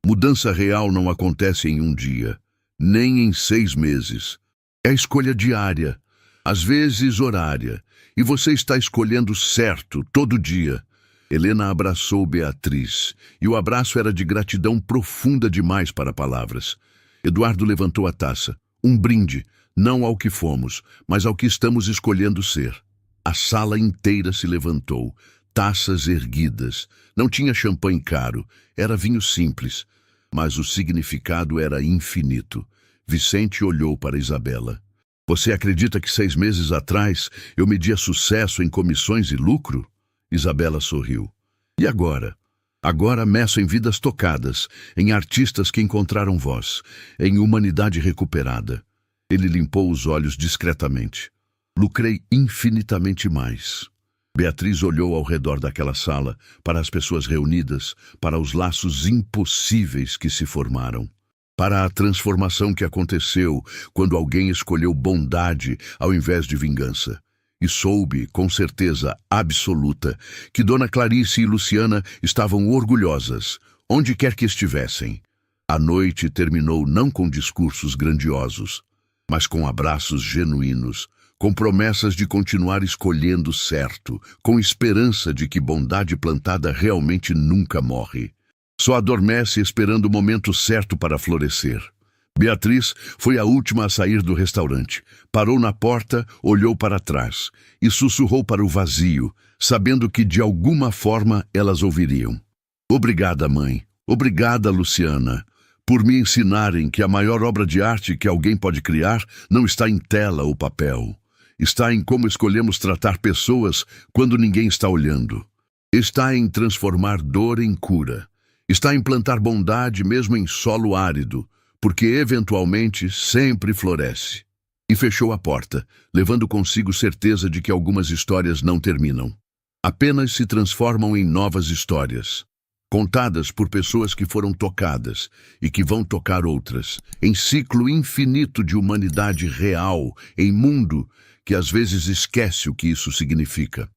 Mudança real não acontece em um dia, nem em 6 meses. É escolha diária, às vezes horária, e você está escolhendo certo todo dia. Helena abraçou Beatriz, e o abraço era de gratidão profunda demais para palavras. Eduardo levantou a taça. Um brinde, não ao que fomos, mas ao que estamos escolhendo ser. A sala inteira se levantou, taças erguidas. Não tinha champanhe caro, era vinho simples, mas o significado era infinito. Vicente olhou para Isabela. Você acredita que 6 meses atrás eu media sucesso em comissões e lucro? Isabela sorriu. E agora? Agora meço em vidas tocadas, em artistas que encontraram voz, em humanidade recuperada. Ele limpou os olhos discretamente. Lucrei infinitamente mais. Beatriz olhou ao redor daquela sala, para as pessoas reunidas, para os laços impossíveis que se formaram. Para a transformação que aconteceu quando alguém escolheu bondade ao invés de vingança. E soube, com certeza absoluta, que Dona Clarice e Luciana estavam orgulhosas, onde quer que estivessem. A noite terminou não com discursos grandiosos, mas com abraços genuínos, com promessas de continuar escolhendo certo, com esperança de que bondade plantada realmente nunca morre. Só adormece esperando o momento certo para florescer. Beatriz foi a última a sair do restaurante. Parou na porta, olhou para trás e sussurrou para o vazio, sabendo que de alguma forma elas ouviriam. Obrigada, mãe. Obrigada, Luciana, por me ensinarem que a maior obra de arte que alguém pode criar não está em tela ou papel. Está em como escolhemos tratar pessoas quando ninguém está olhando. Está em transformar dor em cura. Está em plantar bondade mesmo em solo árido, porque eventualmente sempre floresce. E fechou a porta, levando consigo certeza de que algumas histórias não terminam. Apenas se transformam em novas histórias, contadas por pessoas que foram tocadas e que vão tocar outras, em ciclo infinito de humanidade real, em mundo que às vezes esquece o que isso significa.